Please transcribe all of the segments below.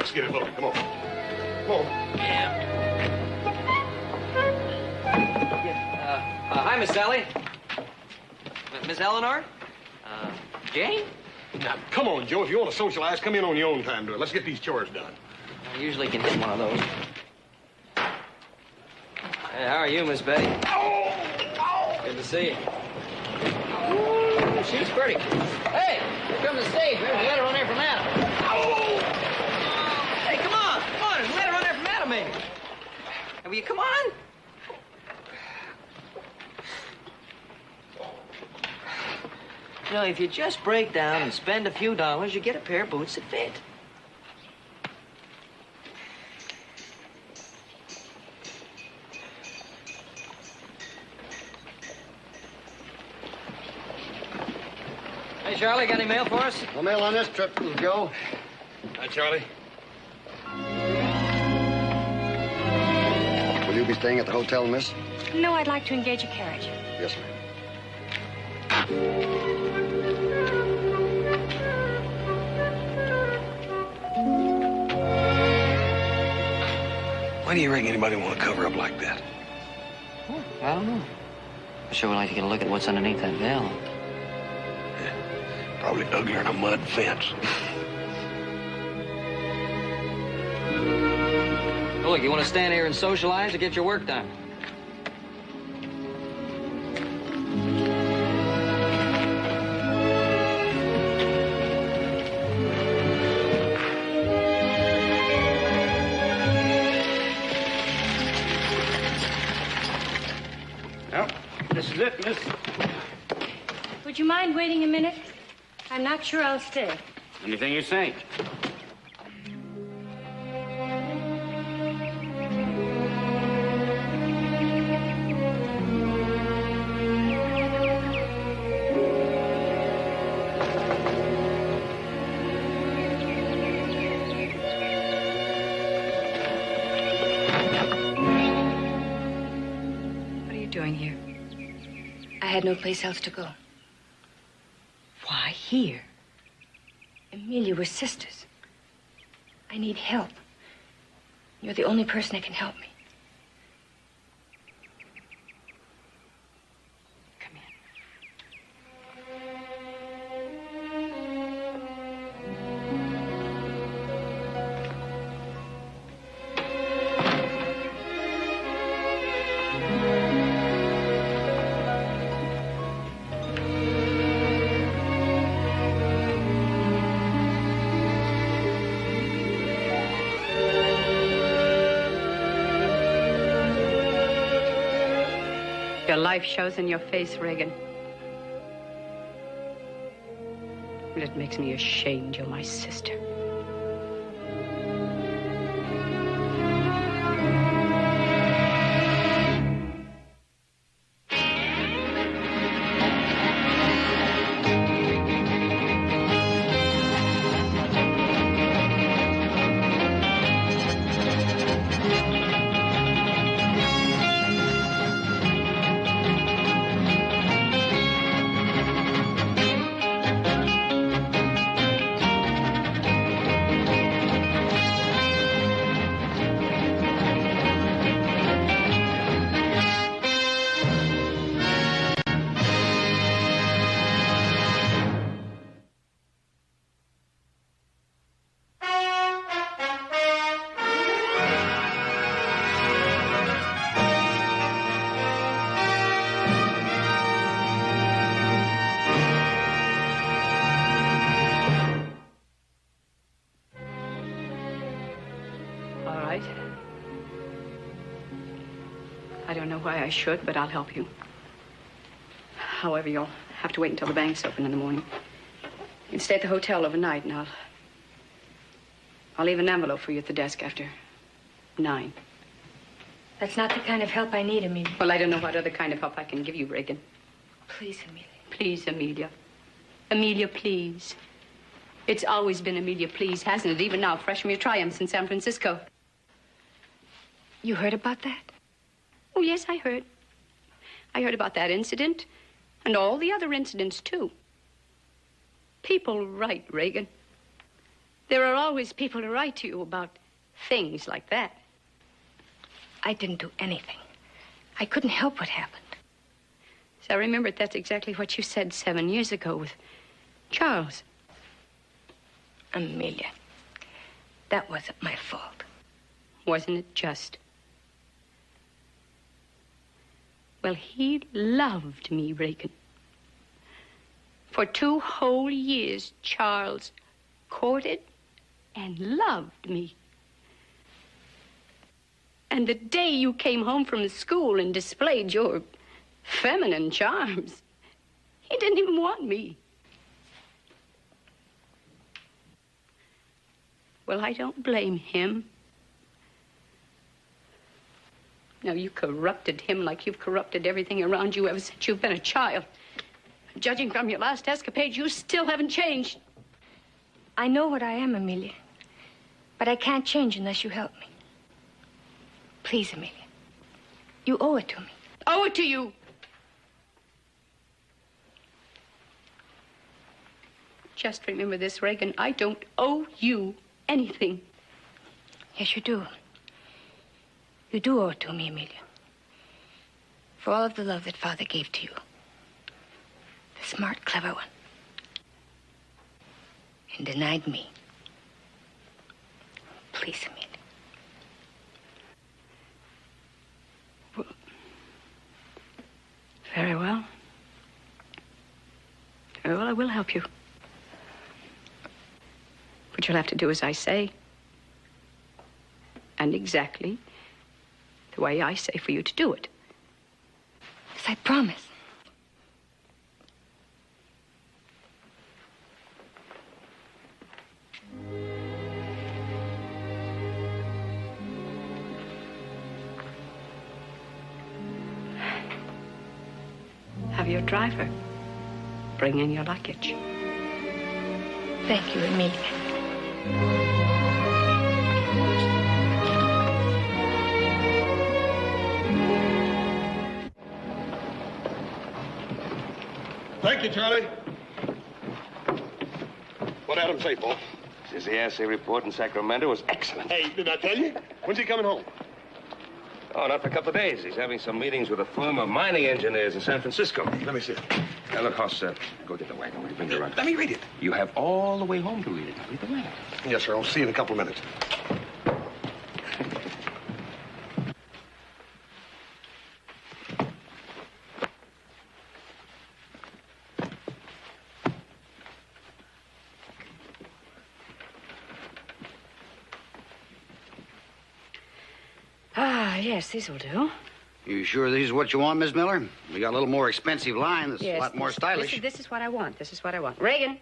let's get it moving. Come on. Come on. Yeah. Hi, Miss Sally. Miss Eleanor? Jane? Now, come on, Joe. If you want to socialize, come in on your own time. Do it. Let's get these chores done. I usually can hit one of those. Hey, how are you, Miss Betty? Oh! Oh! Good to see you. Ooh, she's pretty. Hey, here comes the stage. There's a letter on there from Adam. Oh! Hey, come on. Come on. There's a letter on there from Adam, maybe. Will you come on? You know, if you just break down and spend a few dollars, you get a pair of boots that fit. Hey, Charlie, got any mail for us? No mail on this trip, Joe. Hi, Charlie. Will you be staying at the hotel, miss? No, I'd like to engage a carriage. Yes, ma'am. Why do you reckon anybody want to cover up like that? Oh, I don't know. I sure would like to get a look at what's underneath that veil. Yeah, probably uglier than a mud fence. Well, look, you want to stand here and socialize or get your work done? This is it, miss. Would you mind waiting a minute? I'm not sure I'll stay. Anything you say. What are you doing here? I had no place else to go. Why here? Amelia, we're sisters. I need help. You're the only person that can help me. Come in. Your life shows in your face, Reagan. And it makes me ashamed you're my sister. I don't know why I should, but I'll help you. However, you'll have to wait until the bank's open in the morning. You can stay at the hotel overnight, and I'll leave an envelope for you at the desk after 9. That's not the kind of help I need, Amelia. Well, I don't know what other kind of help I can give you, Reagan. Please, Amelia. Please, Amelia. Amelia, please. It's always been Amelia, please, hasn't it? Even now, fresh from your triumphs in San Francisco. You heard about that? Oh, yes, I heard. I heard about that incident and all the other incidents, too. People write, Reagan. There are always people to write to you about things like that. I didn't do anything. I couldn't help what happened. So I remembered that's exactly what you said 7 years ago with Charles. Amelia, that wasn't my fault. Wasn't it just? Well, he loved me, Reagan. For 2 whole years, Charles courted and loved me. And the day you came home from school and displayed your feminine charms, he didn't even want me. Well, I don't blame him. No, you corrupted him like you've corrupted everything around you ever since you've been a child. Judging from your last escapade, you still haven't changed. I know what I am, Amelia. But I can't change unless you help me. Please, Amelia. You owe it to me. Owe it to you. Just remember this, Reagan. I don't owe you anything. Yes, you do. You do owe it to me, Amelia. For all of the love that Father gave to you. The smart, clever one. And denied me. Please, Amelia. Well, very well. Very well, I will help you. But you'll have to do as I say. And exactly the way I say for you to do it. Yes, I promise. Have your driver bring in your luggage. Thank you, Amelia. Thank you, Charlie. What'd Adam say, Paul? Says the assay report in Sacramento was excellent. Hey, did I tell you? When's he coming home? Oh, not for a couple of days. He's having some meetings with a firm of mining engineers in San Francisco. Let me see it. Now, look, Hoss, go get the wagon. Bring the run. Let me read it. You have all the way home to read it. Now, read the wagon. Yes, sir. I'll see you in a couple of minutes. Ah, yes, these will do. You sure this is what you want, Miss Miller? We got a little more expensive line that's a lot more stylish. This is what I want. This is what I want. Reagan.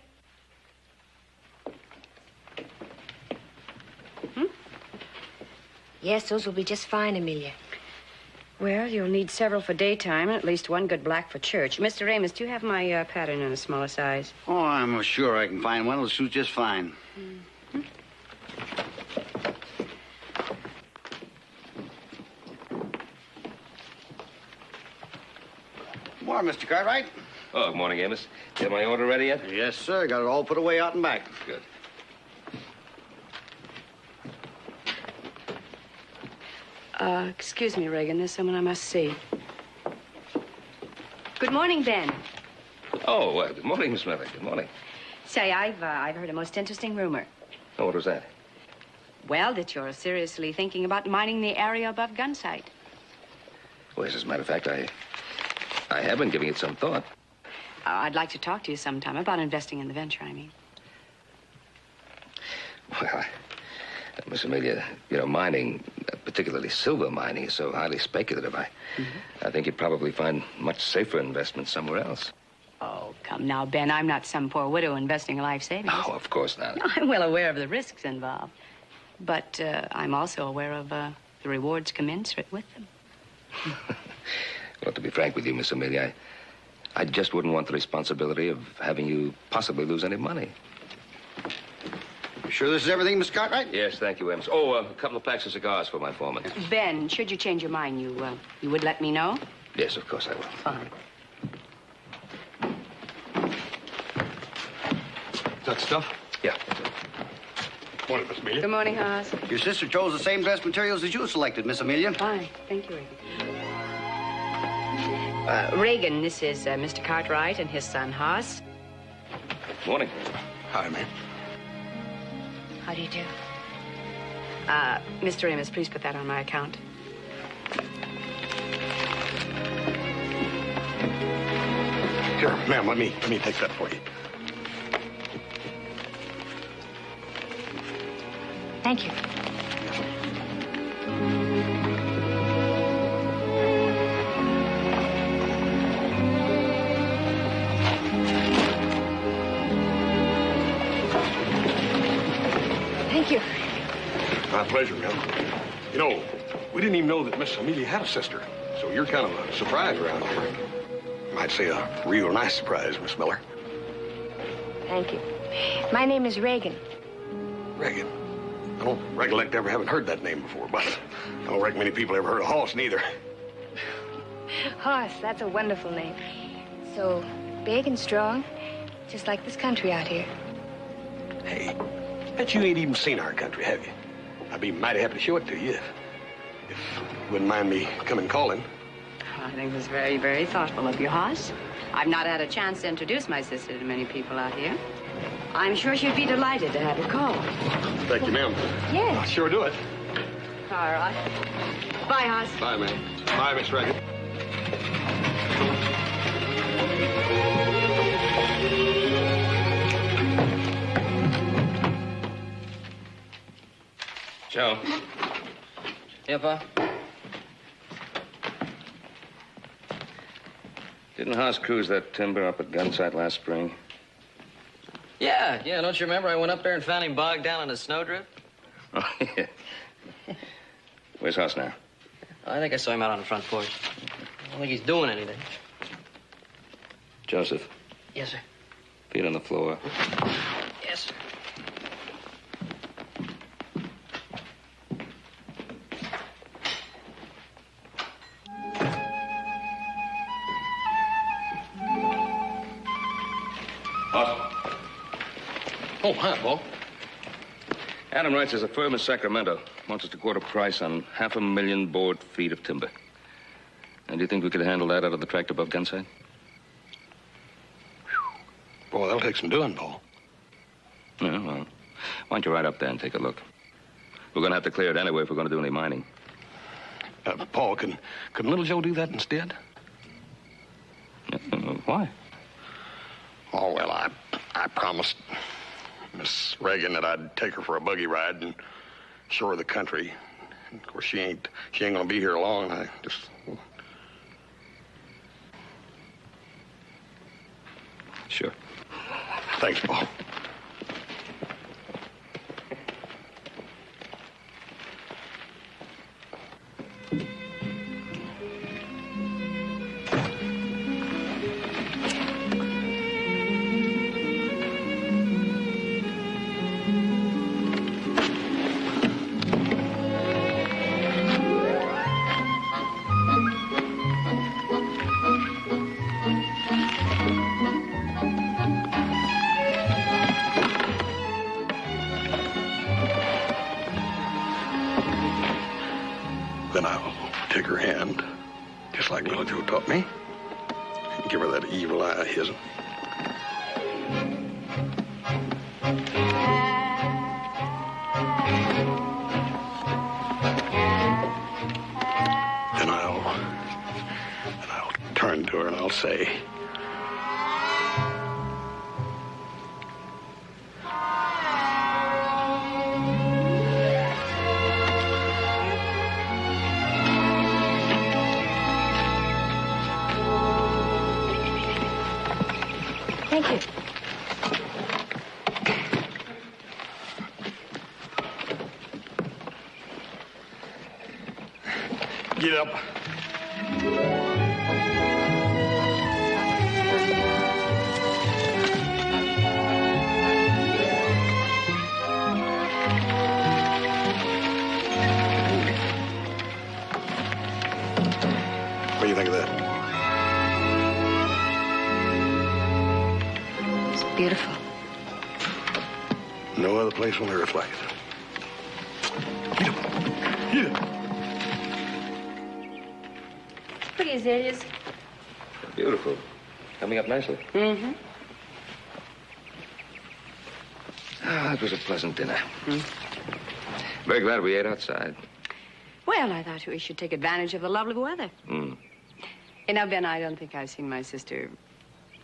Yes, those will be just fine, Amelia. Well, you'll need several for daytime and at least one good black for church. Mr. Ramus, do you have my pattern in a smaller size? Oh, I'm sure I can find one that'll suit just fine. Morning, Mr. Cartwright. Oh, good morning, Amos. You have my order ready yet? Yes, sir. Got it all put away out and back. Good. Excuse me, Reagan. There's someone I must see. Good morning, Ben. Oh, well, good morning, Miss Miller. Good morning. Say, I've heard a most interesting rumor. Oh, what was that? Well, that you're seriously thinking about mining the area above Gunsight. Well, as a matter of fact, I have been giving it some thought. I'd like to talk to you sometime about investing in the venture, I mean. Well, Miss Amelia, you know, mining, particularly silver mining, is so highly speculative. I think you'd probably find much safer investments somewhere else. Oh, come now, Ben. I'm not some poor widow investing life savings. Oh, of course not. I'm well aware of the risks involved. But I'm also aware of the rewards commensurate with them. Well, to be frank with you, Miss Amelia, I just wouldn't want the responsibility of having you possibly lose any money. You sure this is everything, Mr. Cartwright? Yes, thank you, Amos. Oh, a couple of packs of cigars for my foreman. Ben, should you change your mind, you would let me know? Yes, of course I will. Fine. That stuff? Yeah. Morning, Miss Amelia. Good morning, Haas. Your sister chose the same dress materials as you selected, Miss Amelia. Fine. Thank you, Reagan. Reagan, this is Mr. Cartwright and his son, Haas. Morning. Hi, ma'am. How do you do? Mr. Amos, please put that on my account. Here, ma'am, let me take that for you. Thank you. Thank you. My pleasure, ma'am. You know, we didn't even know that Miss Amelia had a sister, so you're kind of a surprise around here. Might say a real nice surprise, Miss Miller. Thank you. My name is Reagan. Reagan. I don't recollect ever having heard that name before, but I don't reckon many people ever heard of Hoss neither. Hoss, that's a wonderful name. So big and strong, just like this country out here. Hey, bet you ain't even seen our country, have you? I'd be mighty happy to show it to you if you wouldn't mind me coming calling. I think it was very, very thoughtful of you, Haas. I've not had a chance to introduce my sister to many people out here. I'm sure she'd be delighted to have you call. Thank you, ma'am. Yes. I'll sure do it. All right. Bye, Haas. Bye, ma'am. Bye, Miss Reagan. Joe. Yeah, Pa? Didn't Haas cruise that timber up at Gunsight last spring? Yeah. Don't you remember I went up there and found him bogged down in a snowdrift? Oh, yeah. Where's Haas now? I think I saw him out on the front porch. I don't think he's doing anything. Joseph, Yes, sir. feet on the floor. Yes, sir. Oh, hi, Paul. Adam writes there's a firm in Sacramento. Wants us to quote a price on 500,000 board feet of timber. And do you think we could handle that out of the tract above Gunsight? Boy, that'll take some doing, Paul. Yeah, well, why don't you ride up there and take a look? We're going to have to clear it anyway if we're going to do any mining. Paul, couldn't little Joe do that instead? Why? Oh, well, I promised Miss Reagan that I'd take her for a buggy ride and show her the country. And of course, she ain't gonna be here long, and I just... Sure. Thanks, Paul. Then I'll take her hand, just like little Joe taught me, and give her that evil eye of his. Then I'll turn to her and I'll say, Thank you. get up. What do you think of that? It's beautiful. No other place on earth like it. Pretty azaleas. Beautiful. Coming up nicely. Mm-hmm. Ah, it was a pleasant dinner. Very glad we ate outside. Well, I thought we should take advantage of the lovely weather. Mm. You know, Ben, I don't think I've seen my sister,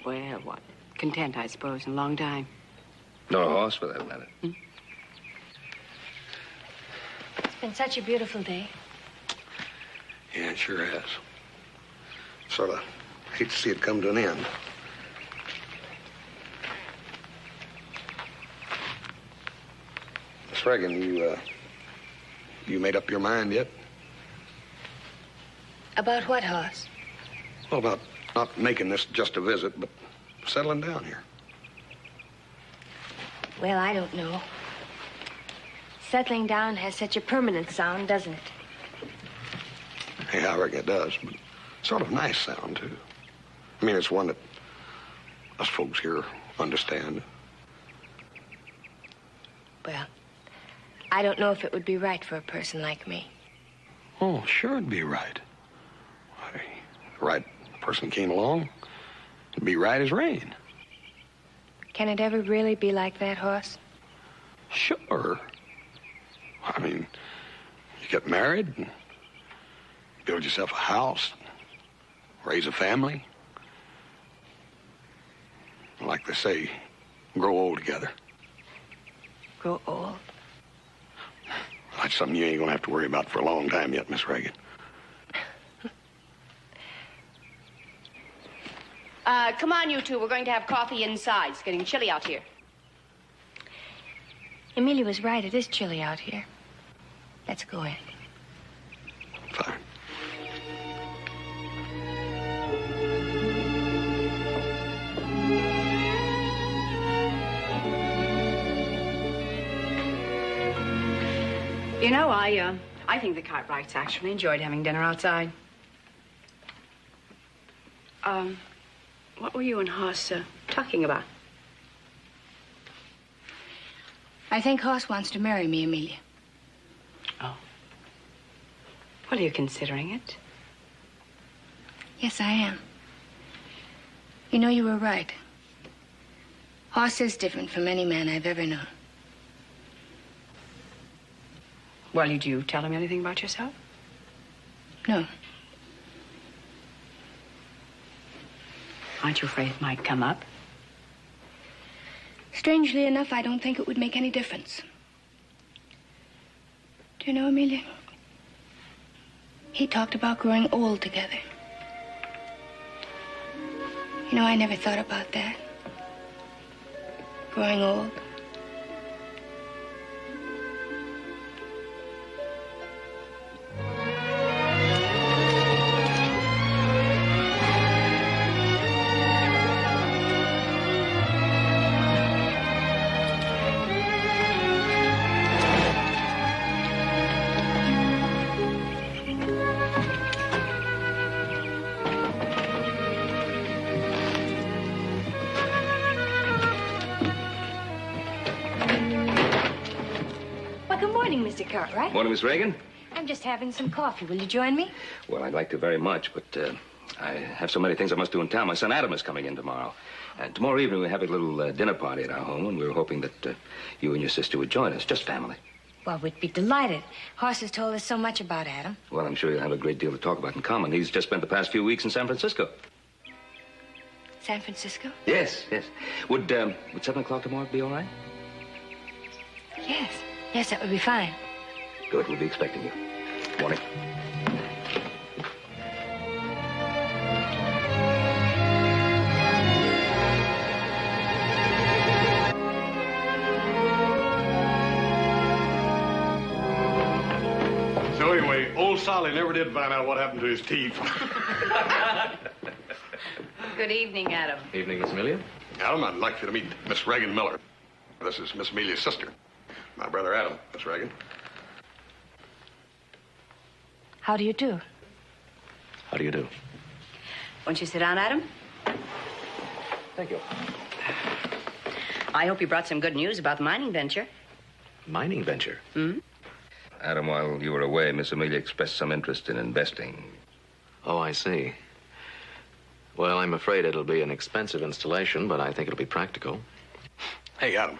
well, what, content, I suppose, in a long time. Nor a horse, for that matter. It's been such a beautiful day. Yeah, it sure has. Sort of hate to see it come to an end. Miss Reagan, you made up your mind yet? About what, Hoss? Well, about not making this just a visit, but settling down here. Well, I don't know. Settling down has such a permanent sound, doesn't it? Yeah, I reckon it does, but sort of nice sound, too. I mean, it's one that us folks here understand. Well, I don't know if it would be right for a person like me. Oh, sure it'd be right. Why, the right person came along, it'd be right as rain. Can it ever really be like that, Hoss? Sure. I mean, you get married and build yourself a house, raise a family. Like they say, grow old together. Grow old? That's something you ain't gonna have to worry about for a long time yet, Miss Reagan. Come on, you two. We're going to have coffee inside. It's getting chilly out here. Amelia was right. It is chilly out here. Let's go in. Fine. You know, I think the Cartwrights actually enjoyed having dinner outside. What were you and Hoss talking about? I think Hoss wants to marry me, Amelia. Oh. Well, are you considering it? Yes, I am. You know, you were right. Hoss is different from any man I've ever known. Well, did you tell him anything about yourself? No. Aren't you afraid it might come up? Strangely enough, I don't think it would make any difference. Do you know, Amelia? He talked about growing old together. You know, I never thought about that. Growing old. Mr. Cartwright. Morning, Miss Reagan. I'm just having some coffee. Will you join me? Well, I'd like to very much, but I have so many things I must do in town. My son Adam is coming in tomorrow. And tomorrow evening we have a little dinner party at our home, and we were hoping that you and your sister would join us. Just family. Well, we'd be delighted. Hoss has told us so much about Adam. Well, I'm sure you'll have a great deal to talk about in common. He's just spent the past few weeks in San Francisco. San Francisco? Yes, yes. Would 7 o'clock tomorrow be all right? Yes. Yes, that would be fine. Good. We'll be expecting you. Morning. So anyway, old Solly never did find out what happened to his teeth. Good evening, Adam. Evening, Miss Amelia. Adam, I'd like you to meet Miss Reagan Miller. This is Miss Amelia's sister. My brother Adam, Miss Reagan. How do you do? How do you do? Won't you sit down, Adam? Thank you. I hope you brought some good news about the mining venture. Mining venture? Hmm? Adam, while you were away, Miss Amelia expressed some interest in investing. Oh, I see. Well, I'm afraid it'll be an expensive installation, but I think it'll be practical. Hey, Adam.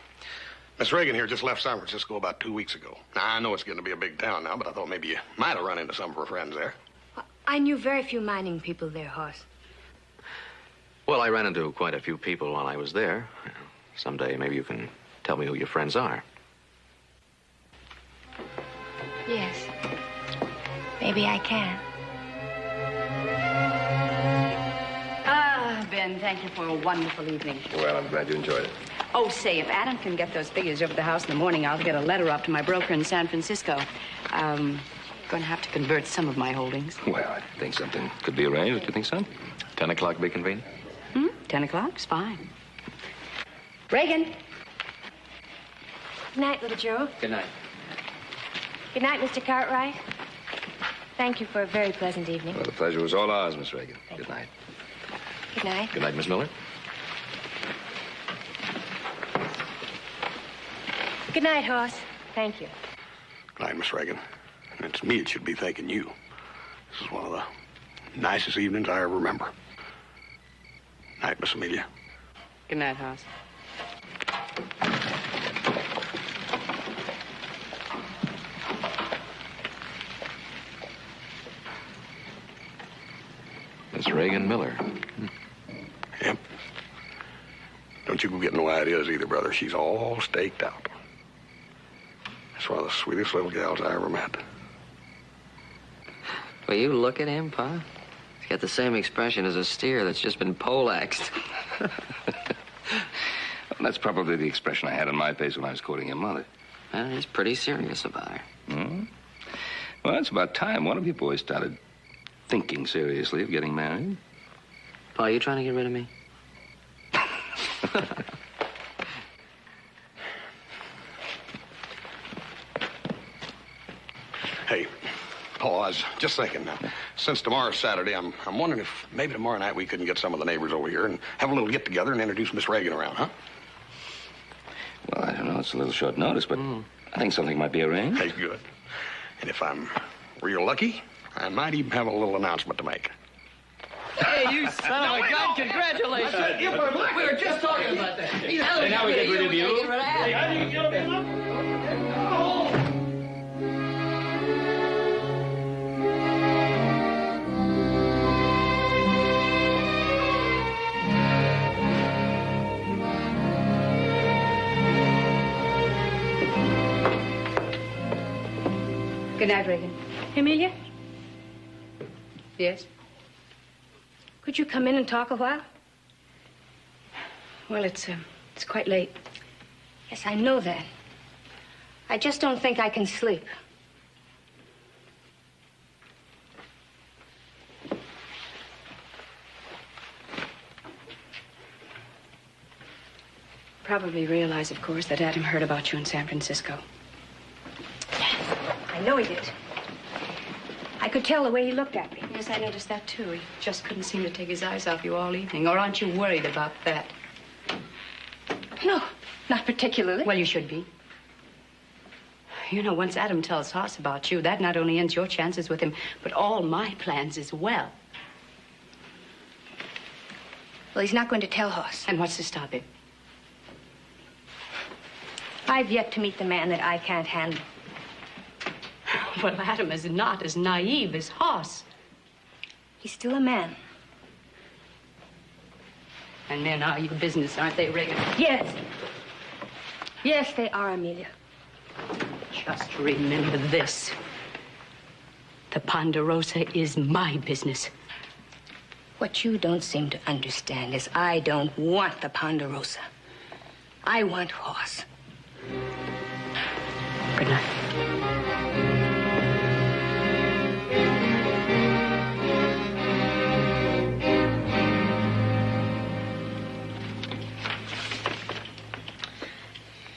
Miss Reagan here just left San Francisco about 2 weeks ago. Now, I know it's going to be a big town now, but I thought maybe you might have run into some of her friends there. I knew very few mining people there, Hoss. Well, I ran into quite a few people while I was there. Someday, maybe you can tell me who your friends are. Yes. Maybe I can. Ah, Ben, thank you for a wonderful evening. Well, I'm glad you enjoyed it. Oh, say, if Adam can get those figures over the house in the morning, I'll get a letter up to my broker in San Francisco. Going to have to convert some of my holdings. Well, I think something could be arranged. Do you think so? 10 o'clock be convenient? 10 o'clock's fine. Reagan. Good night, little Joe. Good night. Good night, Mr. Cartwright. Thank you for a very pleasant evening. Well, the pleasure was all ours, Miss Reagan. Good night. Good night. Good night, Miss Miller. Good night, Hoss. Thank you. Good night, Miss Reagan. And it's me that should be thanking you. This is one of the nicest evenings I ever remember. Night, Miss Amelia. Good night, Hoss. Miss Reagan Miller. Yep. Don't you go getting no ideas either, brother. She's all staked out. That's one of the sweetest little gals I ever met. Well, you look at him, Pa. He's got the same expression as a steer that's just been poleaxed. Well, that's probably the expression I had on my face when I was courting your mother. Well, he's pretty serious about her. Hmm? Well, it's about time one of you boys started thinking seriously of getting married. Pa, you trying to get rid of me? Hey, Paul, I was just thinking, since tomorrow's Saturday, I'm wondering if maybe tomorrow night we couldn't get some of the neighbors over here and have a little get-together and introduce Miss Reagan around, huh? Well, I don't know. It's a little short notice, but I think something might be arranged. Hey, good. And if I'm real lucky, I might even have a little announcement to make. Hey, you son of a gun! Congratulations! We were just talking about that. And now we get rid of you. Good night, Reagan. Amelia, Yes? could you come in and talk a while? Well, it's quite late. Yes, I know that. I just don't think I can sleep. Probably realize, of course, that Adam heard about you in San Francisco. I know he did. I could tell the way he looked at me. Yes, I noticed that, too. He just couldn't seem to take his eyes off you all evening. Or aren't you worried about that? No, not particularly. Well, you should be. You know, once Adam tells Hoss about you, that not only ends your chances with him, but all my plans as well. Well, he's not going to tell Hoss. And what's to stop him? I've yet to meet the man that I can't handle. Well, Adam is not as naive as Hoss. He's still a man. And men are your business, aren't they, Reagan? Yes. Yes, they are, Amelia. Just remember this. The Ponderosa is my business. What you don't seem to understand is I don't want the Ponderosa. I want Hoss. Good night.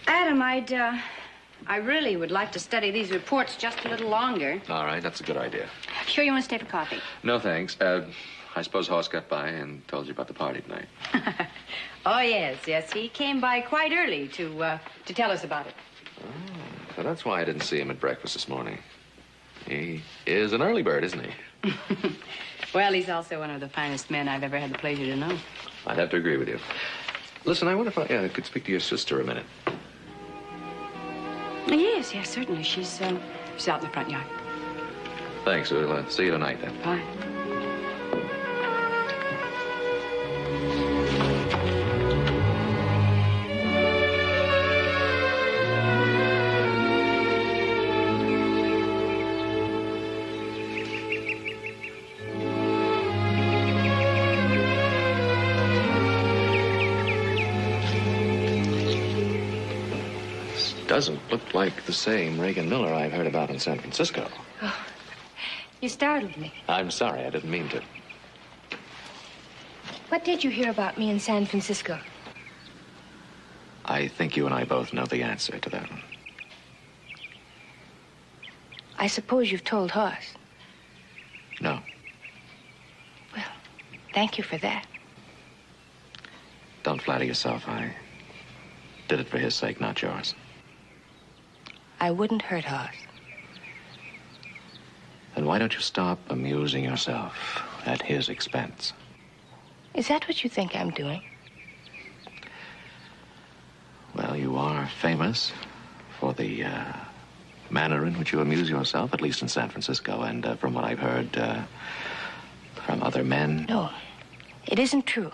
Adam, I really would like to study these reports just a little longer. All right, that's a good idea. Sure you want to stay for coffee? No, thanks. I suppose Hoss got by and told you about the party tonight. Oh, yes. He came by quite early to tell us about it. Oh. Well, that's why I didn't see him at breakfast this morning. He is an early bird, isn't he? Well, he's also one of the finest men I've ever had the pleasure to know. I'd have to agree with you. Listen, I wonder if I could speak to your sister a minute. Yes, certainly. She's out in the front yard. Thanks. We'll see you tonight, then. Bye. Doesn't look like the same Reagan Miller I've heard about in San Francisco. Oh, you startled me. I'm sorry, I didn't mean to. What did you hear about me in San Francisco? I think you and I both know the answer to that one. I suppose you've told Hoss. No. Well, thank you for that. Don't flatter yourself. I did it for his sake, not yours. I wouldn't hurt Hoss. Then why don't you stop amusing yourself at his expense? Is that what you think I'm doing? Well, you are famous for the manner in which you amuse yourself, at least in San Francisco, and from what I've heard from other men. No, it isn't true.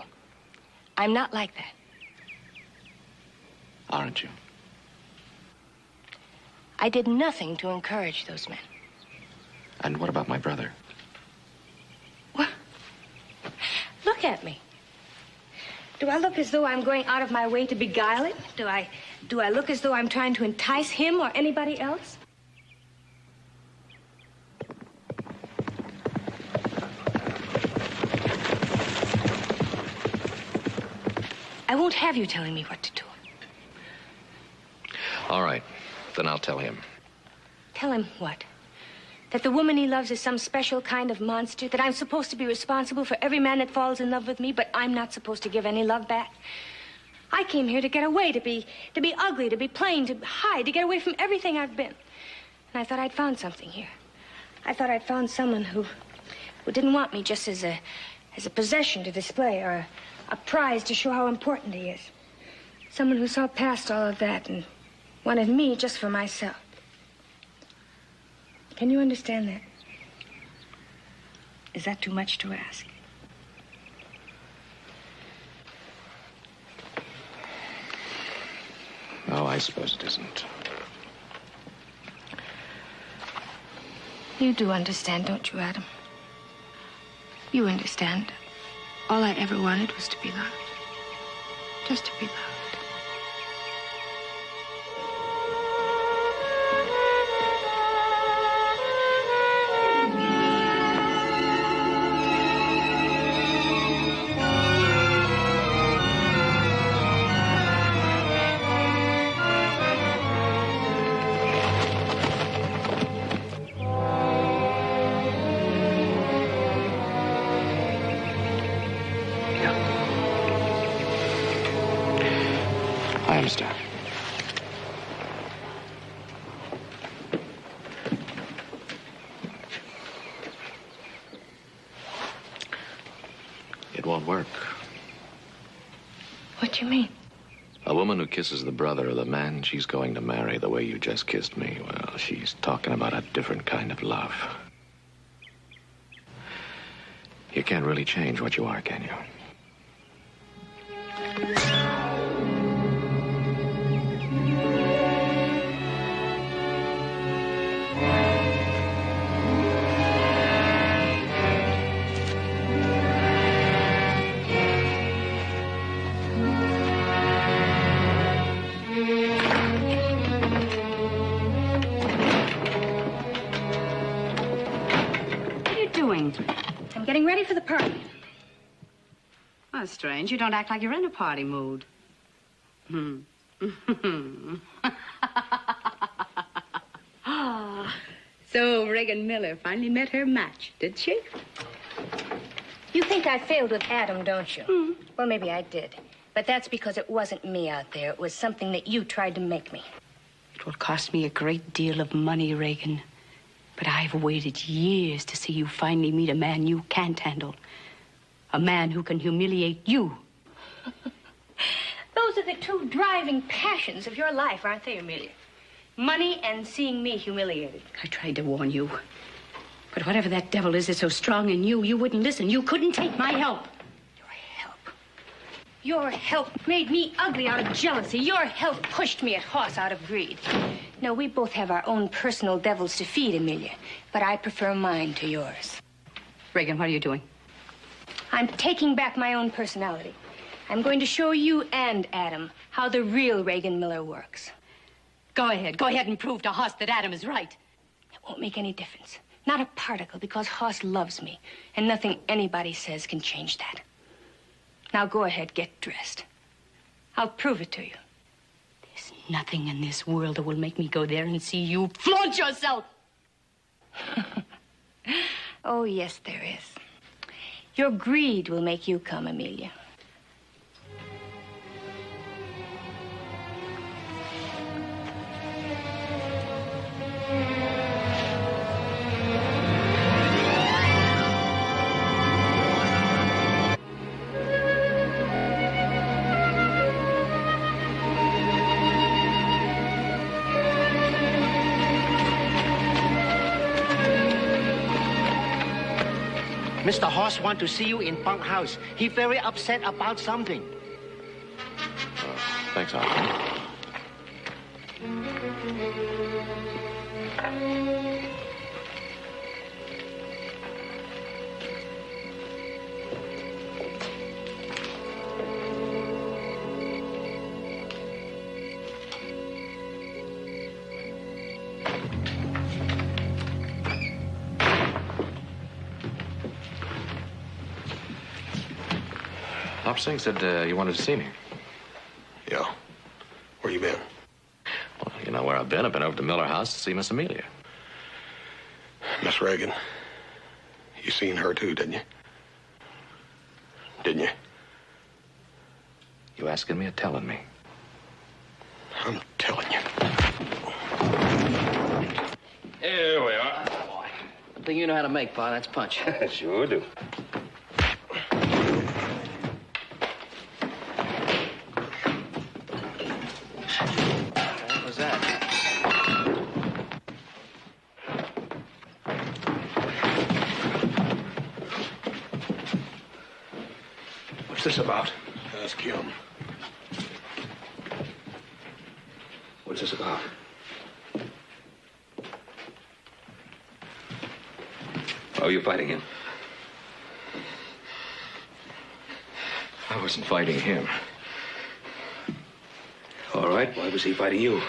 I'm not like that. Aren't you? I did nothing to encourage those men. And what about my brother? What? Look at me. Do I look as though I'm going out of my way to beguile him? Do I look as though I'm trying to entice him or anybody else? I won't have you telling me what to do. All right. Then I'll tell him. Tell him what? That the woman he loves is some special kind of monster? That I'm supposed to be responsible for every man that falls in love with me, but I'm not supposed to give any love back? I came here to get away, to be ugly, to be plain, to hide, to get away from everything I've been. And I thought I'd found something here. I thought I'd found someone who didn't want me just as a possession to display or a prize to show how important he is. Someone who saw past all of that and wanted me just for myself. Can you understand that? Is that too much to ask? No, I suppose it isn't. You do understand, don't you, Adam? You understand. All I ever wanted was to be loved. Just to be loved. I understand. It won't work. What do you mean? A woman who kisses the brother of the man she's going to marry the way you just kissed me, well, she's talking about a different kind of love. You can't really change what you are, can you? I'm getting ready for the party. Oh, strange. You don't act like you're in a party mood. So Reagan Miller finally met her match, did she? You think I failed with Adam, don't you? Well, maybe I did. But that's because it wasn't me out there. It was something that you tried to make me. It will cost me a great deal of money, Reagan. But I've waited years to see you finally meet a man you can't handle. A man who can humiliate you. Those are the two driving passions of your life, aren't they, Amelia? Money and seeing me humiliated. I tried to warn you. But whatever that devil is that's so strong in you, you wouldn't listen. You couldn't take my help. Your help made me ugly out of jealousy. Your help pushed me at Hoss out of greed. Now, we both have our own personal devils to feed, Amelia, but I prefer mine to yours. Reagan, what are you doing? I'm taking back my own personality. I'm going to show you and Adam how the real Reagan Miller works. Go ahead and prove to Hoss that Adam is right. It won't make any difference. Not a particle, because Hoss loves me, and nothing anybody says can change that. Now go ahead, get dressed. I'll prove it to you. There's nothing in this world that will make me go there and see you flaunt yourself. Oh, yes, there is. Your greed will make you come, Amelia. Mr. Hoss want to see you in bunkhouse. He very upset about something. Thanks, Arthur. Hop Singh said you wanted to see me. Yeah. Where you been? Well, you know where I've been. I've been over to Miller House to see Miss Amelia. Miss Reagan. You seen her too, didn't you? Didn't you? You asking me or telling me? I'm telling you. Here we are. One thing you know how to make, Pa, that's punch. Sure do. What was that? What's this about? Ask him. What's this about? Oh, you're fighting him? I wasn't fighting him. All right, why was he fighting you?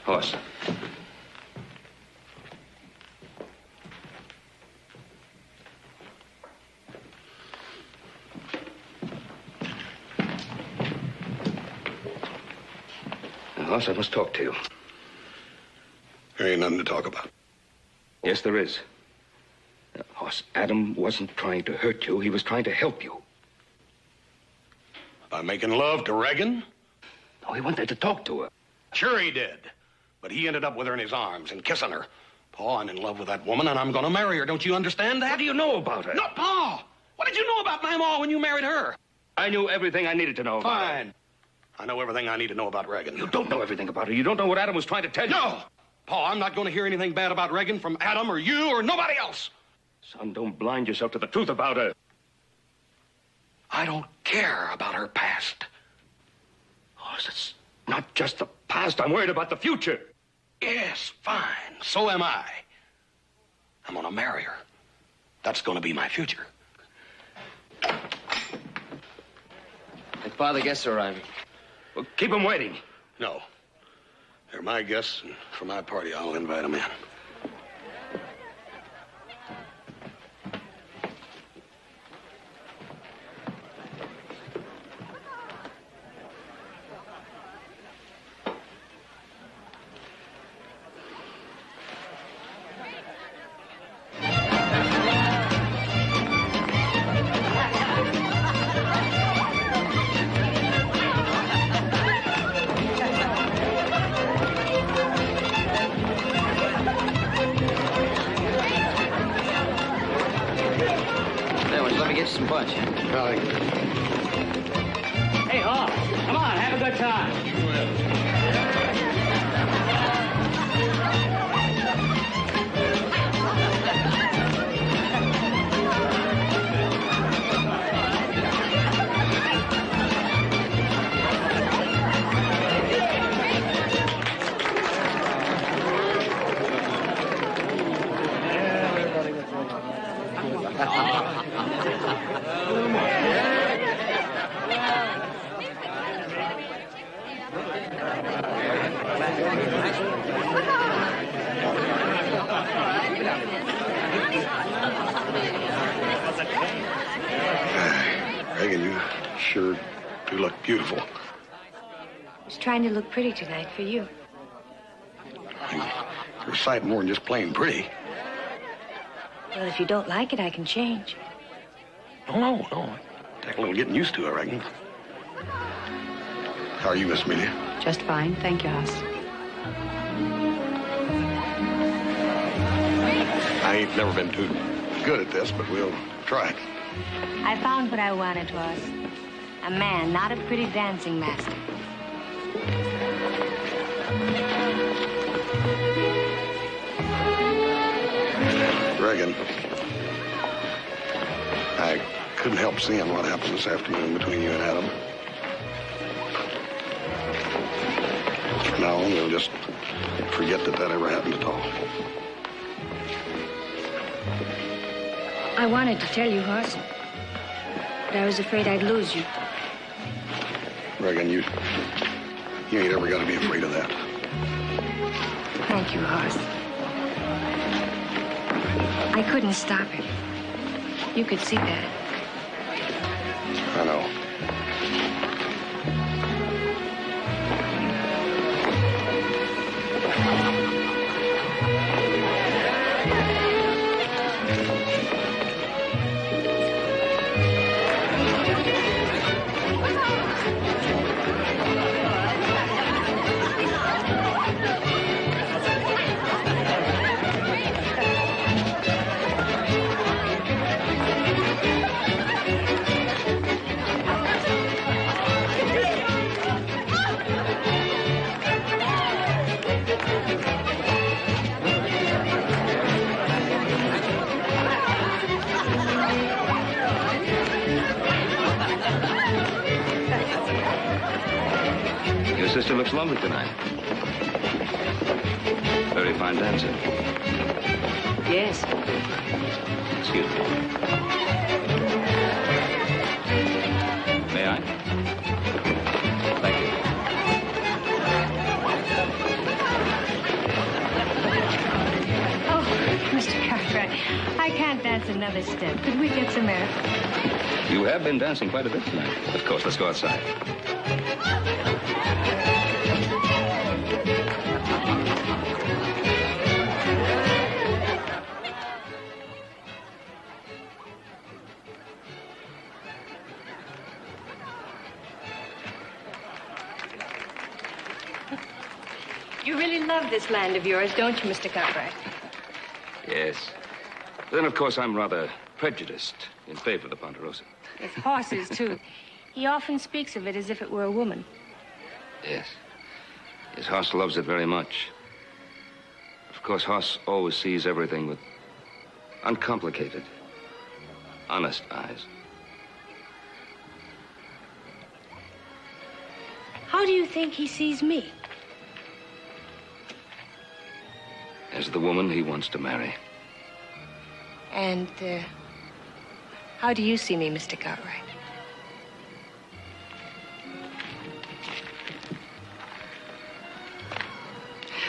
Hoss. Now, Hoss, I must talk to you. There ain't nothing to talk about. Yes, there is. Hoss, Adam wasn't trying to hurt you. He was trying to help you. By making love to Reagan? Oh, he wanted to talk to her. Sure he did. But he ended up with her in his arms and kissing her. Paul, I'm in love with that woman, and I'm going to marry her. Don't you understand that? What do you know about her? No, Paul! What did you know about my ma when you married her? I knew everything I needed to know about her. Fine. I know everything I need to know about Reagan. You don't know everything about her. You don't know what Adam was trying to tell you. No! Paul, I'm not going to hear anything bad about Reagan from Adam or you or nobody else. Son, don't blind yourself to the truth about her. I don't care about her past. Oh, it's not just the past. I'm worried about the future. Yes, fine. So am I. I'm going to marry her. That's going to be my future. Pa, the guests are arriving. Well, keep them waiting. No. They're my guests, and for my party, I'll invite them in. Some punch. Golly. Hey, Hoss, come on, have a good time. Regan, you sure do look beautiful. I was trying to look pretty tonight for you. You're a sight more than just plain pretty. Well, if you don't like it, I can change. No. Take a little getting used to, I reckon. How are you, Miss Amelia? Just fine. Thank you, Hoss. I ain't never been too good at this, but we'll try. I found what I wanted, Hoss. A man, not a pretty dancing master. Regan, I couldn't help seeing what happened this afternoon between you and Adam. From now on, we'll just forget that ever happened at all. I wanted to tell you, Hoss, but I was afraid I'd lose you. Regan, you ain't ever got to be afraid of that. Thank you, Hoss. I couldn't stop it. You could see that. I know. Your sister looks lovely tonight. Very fine dancer. Yes. Excuse me. May I? Thank you. Oh, Mr. Cartwright, I can't dance another step. Could we get some air? You have been dancing quite a bit tonight. Of course, let's go outside. You really love this land of yours, don't you, Mr. Cartwright? Yes. Then, of course, I'm rather prejudiced in favor of the Ponderosa. His horses, too. He often speaks of it as if it were a woman. Yes. His Hoss loves it very much. Of course, Hoss always sees everything with uncomplicated, honest eyes. How do you think he sees me? As the woman he wants to marry. And, how do you see me, Mr. Cartwright?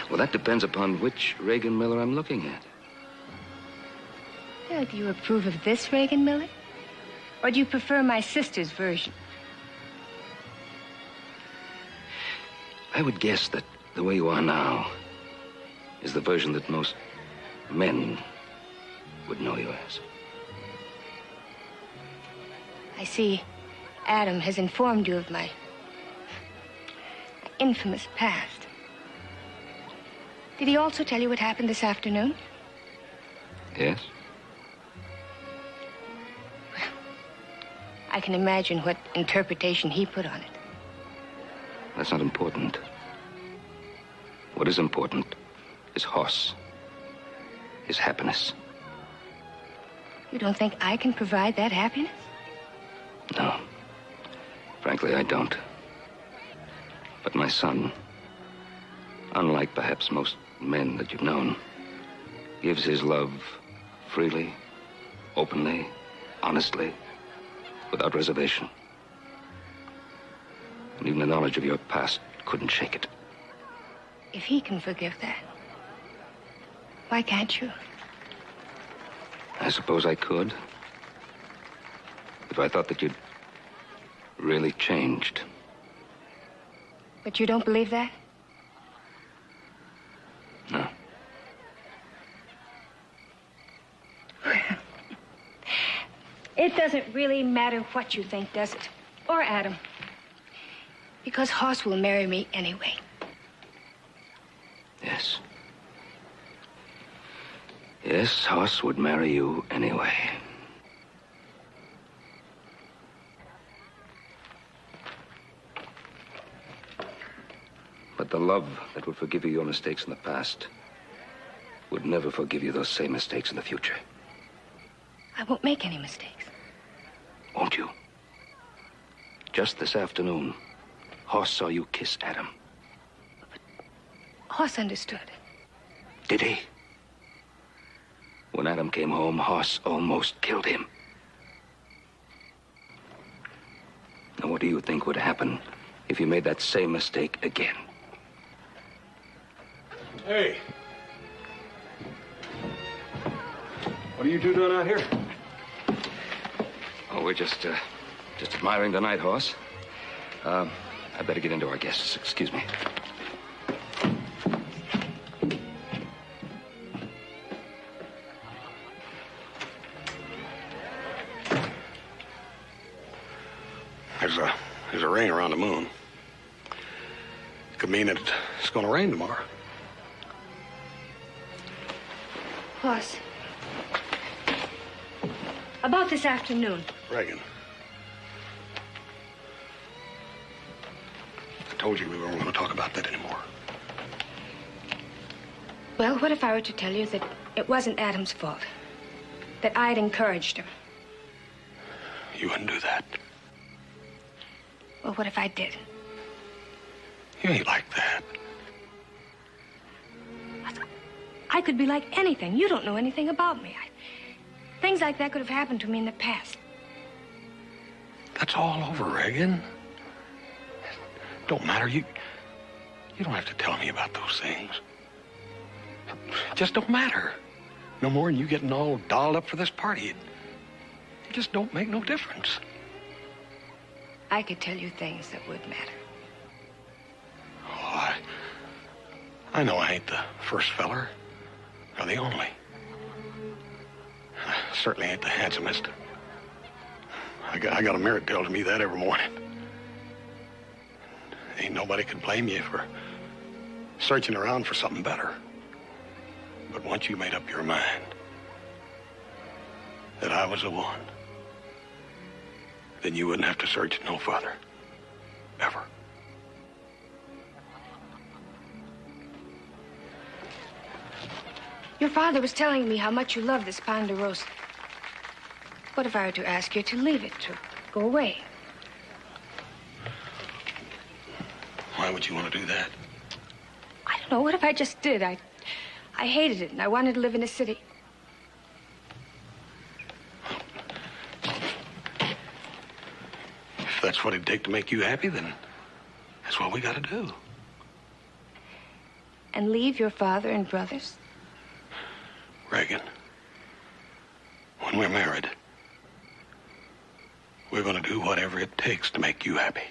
Well, that depends upon which Reagan Miller I'm looking at. Well, do you approve of this Reagan Miller? Or do you prefer my sister's version? I would guess that the way you are now is the version that most men would know you as. I see Adam has informed you of my infamous past. Did he also tell you what happened this afternoon? Yes? I can imagine what interpretation he put on it. That's not important. What is important is Hoss. His happiness. You don't think I can provide that happiness? No. Frankly, I don't. But my son, unlike perhaps most men that you've known, gives his love freely, openly, honestly, without reservation. And even the knowledge of your past couldn't shake it. If he can forgive that, why can't you? I suppose I could. If I thought that you'd really changed. But you don't believe that? No. It doesn't really matter what you think, does it? Or Adam. Because Hoss will marry me anyway. Yes. Yes, Hoss would marry you anyway. But the love that would forgive you your mistakes in the past would never forgive you those same mistakes in the future. I won't make any mistakes. Won't you? Just this afternoon, Hoss saw you kiss Adam. But Hoss understood. Did he? When Adam came home, Hoss almost killed him. Now, what do you think would happen if you made that same mistake again? Hey. What are you two doing out here? Oh, we're just admiring the night, Hoss. I'd better get into our guests. Excuse me. There's a ring around the moon. Could mean that it's going to rain tomorrow. Hoss. About this afternoon. Reagan. I told you we weren't going to talk about that anymore. Well, what if I were to tell you that it wasn't Adam's fault? That I'd encouraged him? You wouldn't do that. Well, what if I did? You ain't like that. I could be like anything. You don't know anything about me. Things like that could have happened to me in the past. That's all over, Reagan. Don't matter. You don't have to tell me about those things. It just don't matter. No more than you getting all dolled up for this party. It just don't make no difference. I could tell you things that would matter. Oh, I know I ain't the first feller, or the only. I certainly ain't the handsomest. I got a mirror telling me that every morning. Ain't nobody could blame you for searching around for something better. But once you made up your mind that I was the one, then you wouldn't have to search no further. Ever. Your father was telling me how much you love this Ponderosa. What if I were to ask you to leave it, to go away? Why would you want to do that? I don't know. What if I just did? I hated it, and I wanted to live in a city. If that's what it'd take to make you happy, then that's what we got to do. and leave your father and brothers? Reagan, when we're married, we're going to do whatever it takes to make you happy.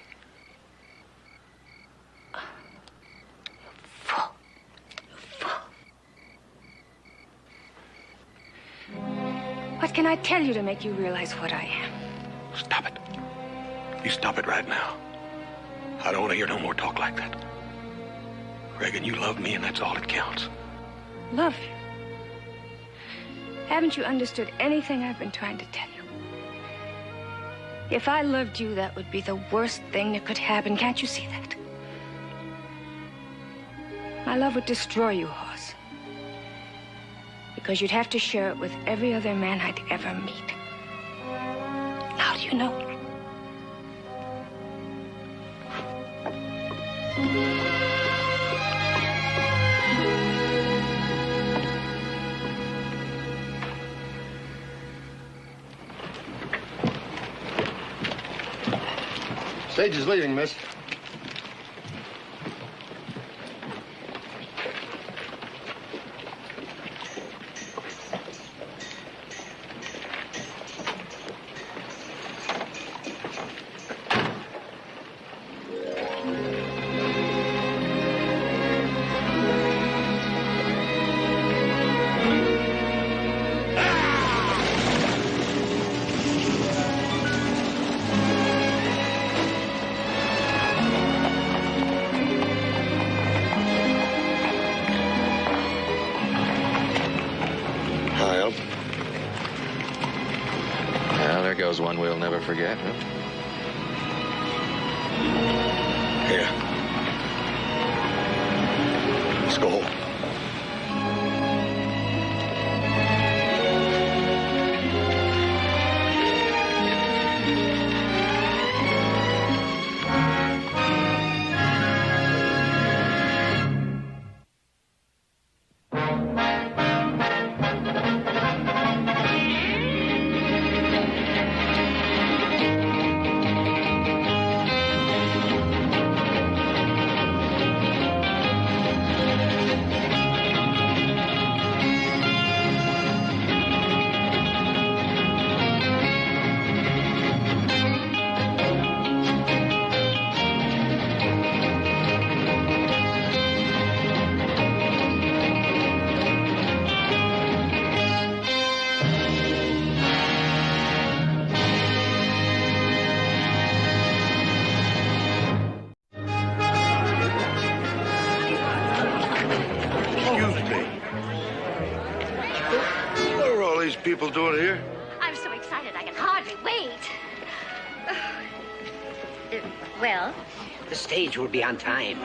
Fool. What can I tell you to make you realize what I am? Stop it. You stop it right now. I don't want to hear no more talk like that. Reagan, you love me, and that's all that counts. Love you? Haven't you understood anything I've been trying to tell you? If I loved you, that would be the worst thing that could happen. Can't you see that? My love would destroy you, Hoss. Because you'd have to share it with every other man I'd ever meet. How do you know? Stage is leaving, miss. Goes one we'll never forget, huh? Here. Let's go home. People doing here? I'm so excited I can hardly wait. Well? The stage will be on time.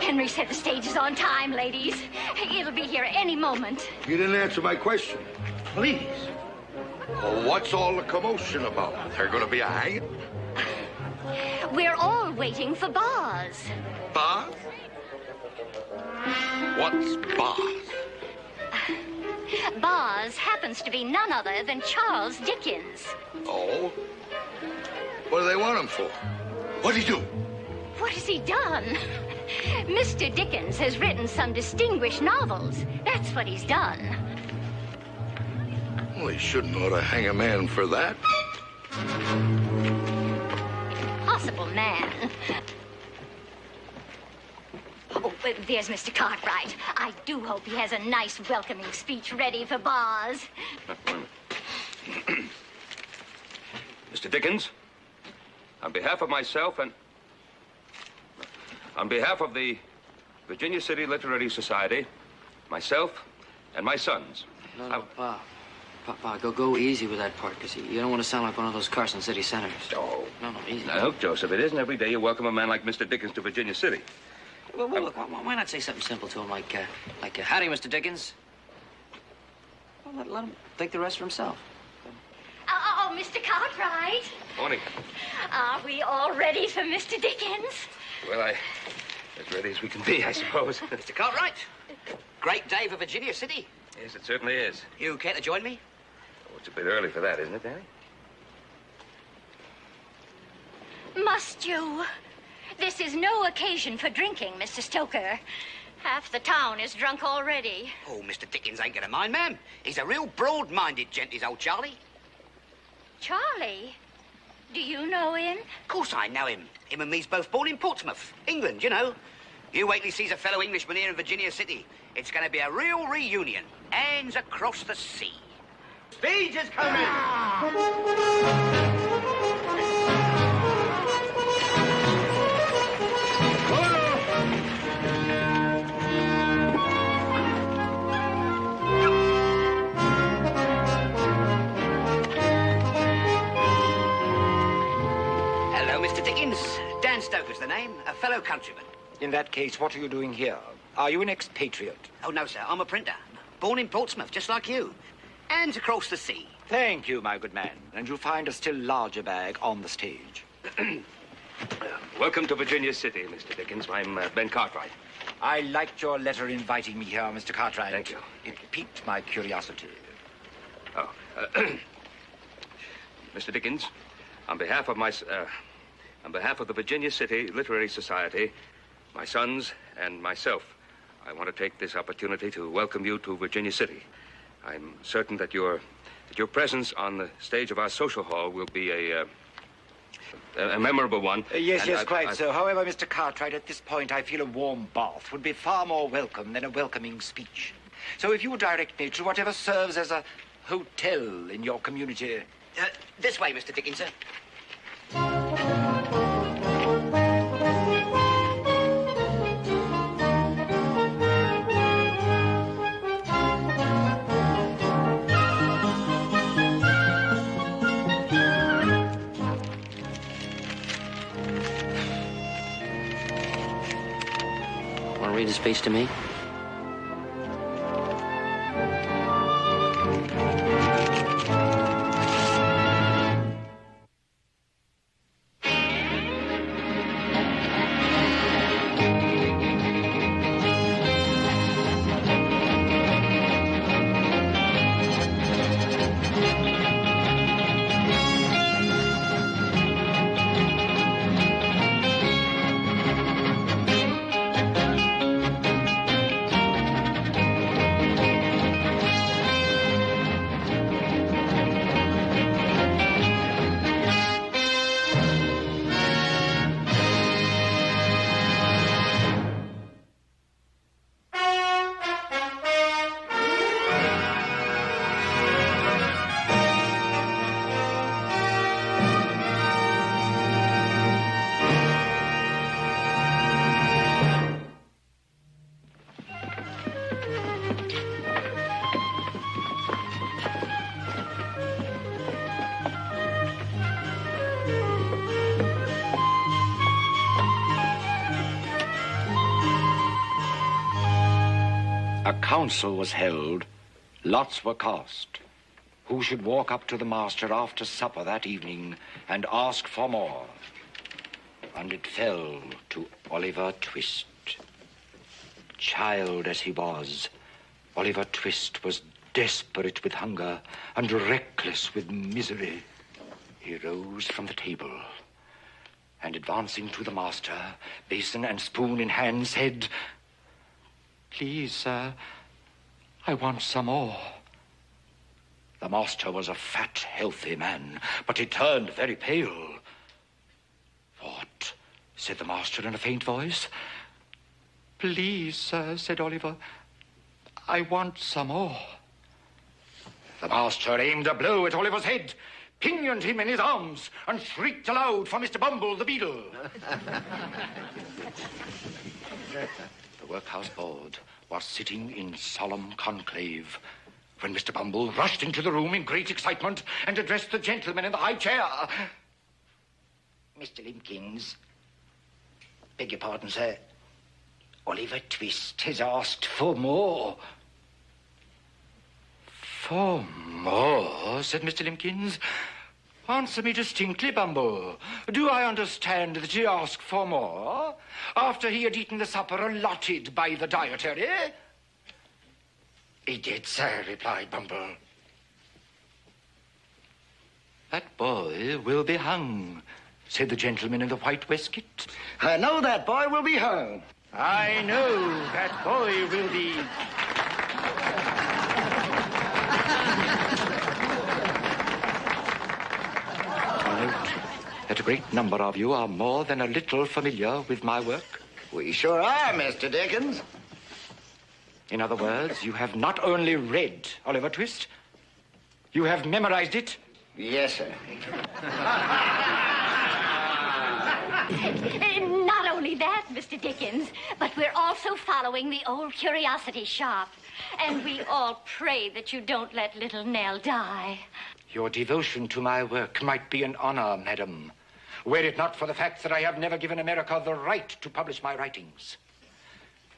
Henry said the stage is on time, ladies. It'll be here any moment. You didn't answer my question. Please. Well, what's all the commotion about? They're going to be a hanging? We're all waiting for Boz. Boz? What's Boz? Boz happens to be none other than Charles Dickens. Oh? What do they want him for? What'd he do? What has he done? Mr. Dickens has written some distinguished novels. That's what he's done. Well, he shouldn't ought to hang a man for that. Possible man. Oh, there's Mr. Cartwright. I do hope he has a nice welcoming speech ready for Boz. Mr. Dickens, on behalf of myself and on behalf of the Virginia City Literary Society, myself and my sons. No, Pa. Pa, go easy with that part, because you don't want to sound like one of those Carson City senators. Oh. No, easy. Now, look, Joseph, it isn't every day you welcome a man like Mr. Dickens to Virginia City. Well, look, why not say something simple to him, like howdy, Mr. Dickens? Well, let him think the rest for himself. Oh, Mr. Cartwright. Morning. Are we all ready for Mr. Dickens? Well, as ready as we can be, I suppose. Mr. Cartwright, great day for Virginia City. Yes, it certainly is. You care to join me? Oh, it's a bit early for that, isn't it, Danny? Must you? This is no occasion for drinking, Mr. Stoker. Half the town is drunk already. Oh, Mr. Dickens ain't gonna mind, ma'am. He's a real broad-minded gent, is old Charlie. Charlie? Do you know him? Of course I know him. Him and me's both born in Portsmouth, England, you know. You wait till he sees a fellow Englishman here in Virginia City. It's gonna be a real reunion. Hands across the sea. Speed is coming! Hello, Mr. Dickens. Dan Stoker's the name, a fellow countryman. In that case, what are you doing here? Are you an expatriate? Oh, no, sir. I'm a printer. Born in Portsmouth, just like you. Hands across the sea. Thank you, my good man. And you'll find a still larger bag on the stage. Welcome to Virginia City, Mr. Dickens. I'm Ben Cartwright. I liked your letter inviting me here, Mr. Cartwright. Thank you. It piqued my curiosity. Oh, Mr. Dickens, on behalf of the Virginia City Literary Society, my sons and myself, I want to take this opportunity to welcome you to Virginia City. I'm certain that your presence on the stage of our social hall will be a memorable one. Yes, quite so. However, Mr. Cartwright, at this point, I feel a warm bath would be far more welcome than a welcoming speech. So if you would direct me to whatever serves as a hotel in your community. This way, Mr. Dickens, sir. Want to read a speech to me? A council was held. Lots were cast. Who should walk up to the master after supper that evening and ask for more? And it fell to Oliver Twist. Child as he was, Oliver Twist was desperate with hunger and reckless with misery. He rose from the table and, advancing to the master, basin and spoon in hand, said, "Please, sir, I want some more." The master was a fat, healthy man, but he turned very pale. "What?" said the master in a faint voice. "Please, sir," said Oliver, "I want some more." The master aimed a blow at Oliver's head, pinioned him in his arms, and shrieked aloud for Mr. Bumble the beadle. The workhouse board was sitting in solemn conclave when Mr. Bumble rushed into the room in great excitement and addressed the gentleman in the high chair. "Mr. Limpkins, beg your pardon, sir. Oliver Twist has asked for more." "For more?" said Mr. Limpkins. "Answer me distinctly, Bumble. Do I understand that he asked for more after he had eaten the supper allotted by the dietary?" "He did, sir," replied Bumble. "That boy will be hung," said the gentleman in the white waistcoat. I know that boy will be hung. I know that boy will be... I note that a great number of you are more than a little familiar with my work. We sure are, Mr. Dickens. In other words, you have not only read Oliver Twist, you have memorized it. Yes, sir. Not only that, Mr. Dickens, but we're also following the old curiosity shop. And we all pray that you don't let little Nell die. Your devotion to my work might be an honor, madam, were it not for the fact that I have never given America the right to publish my writings.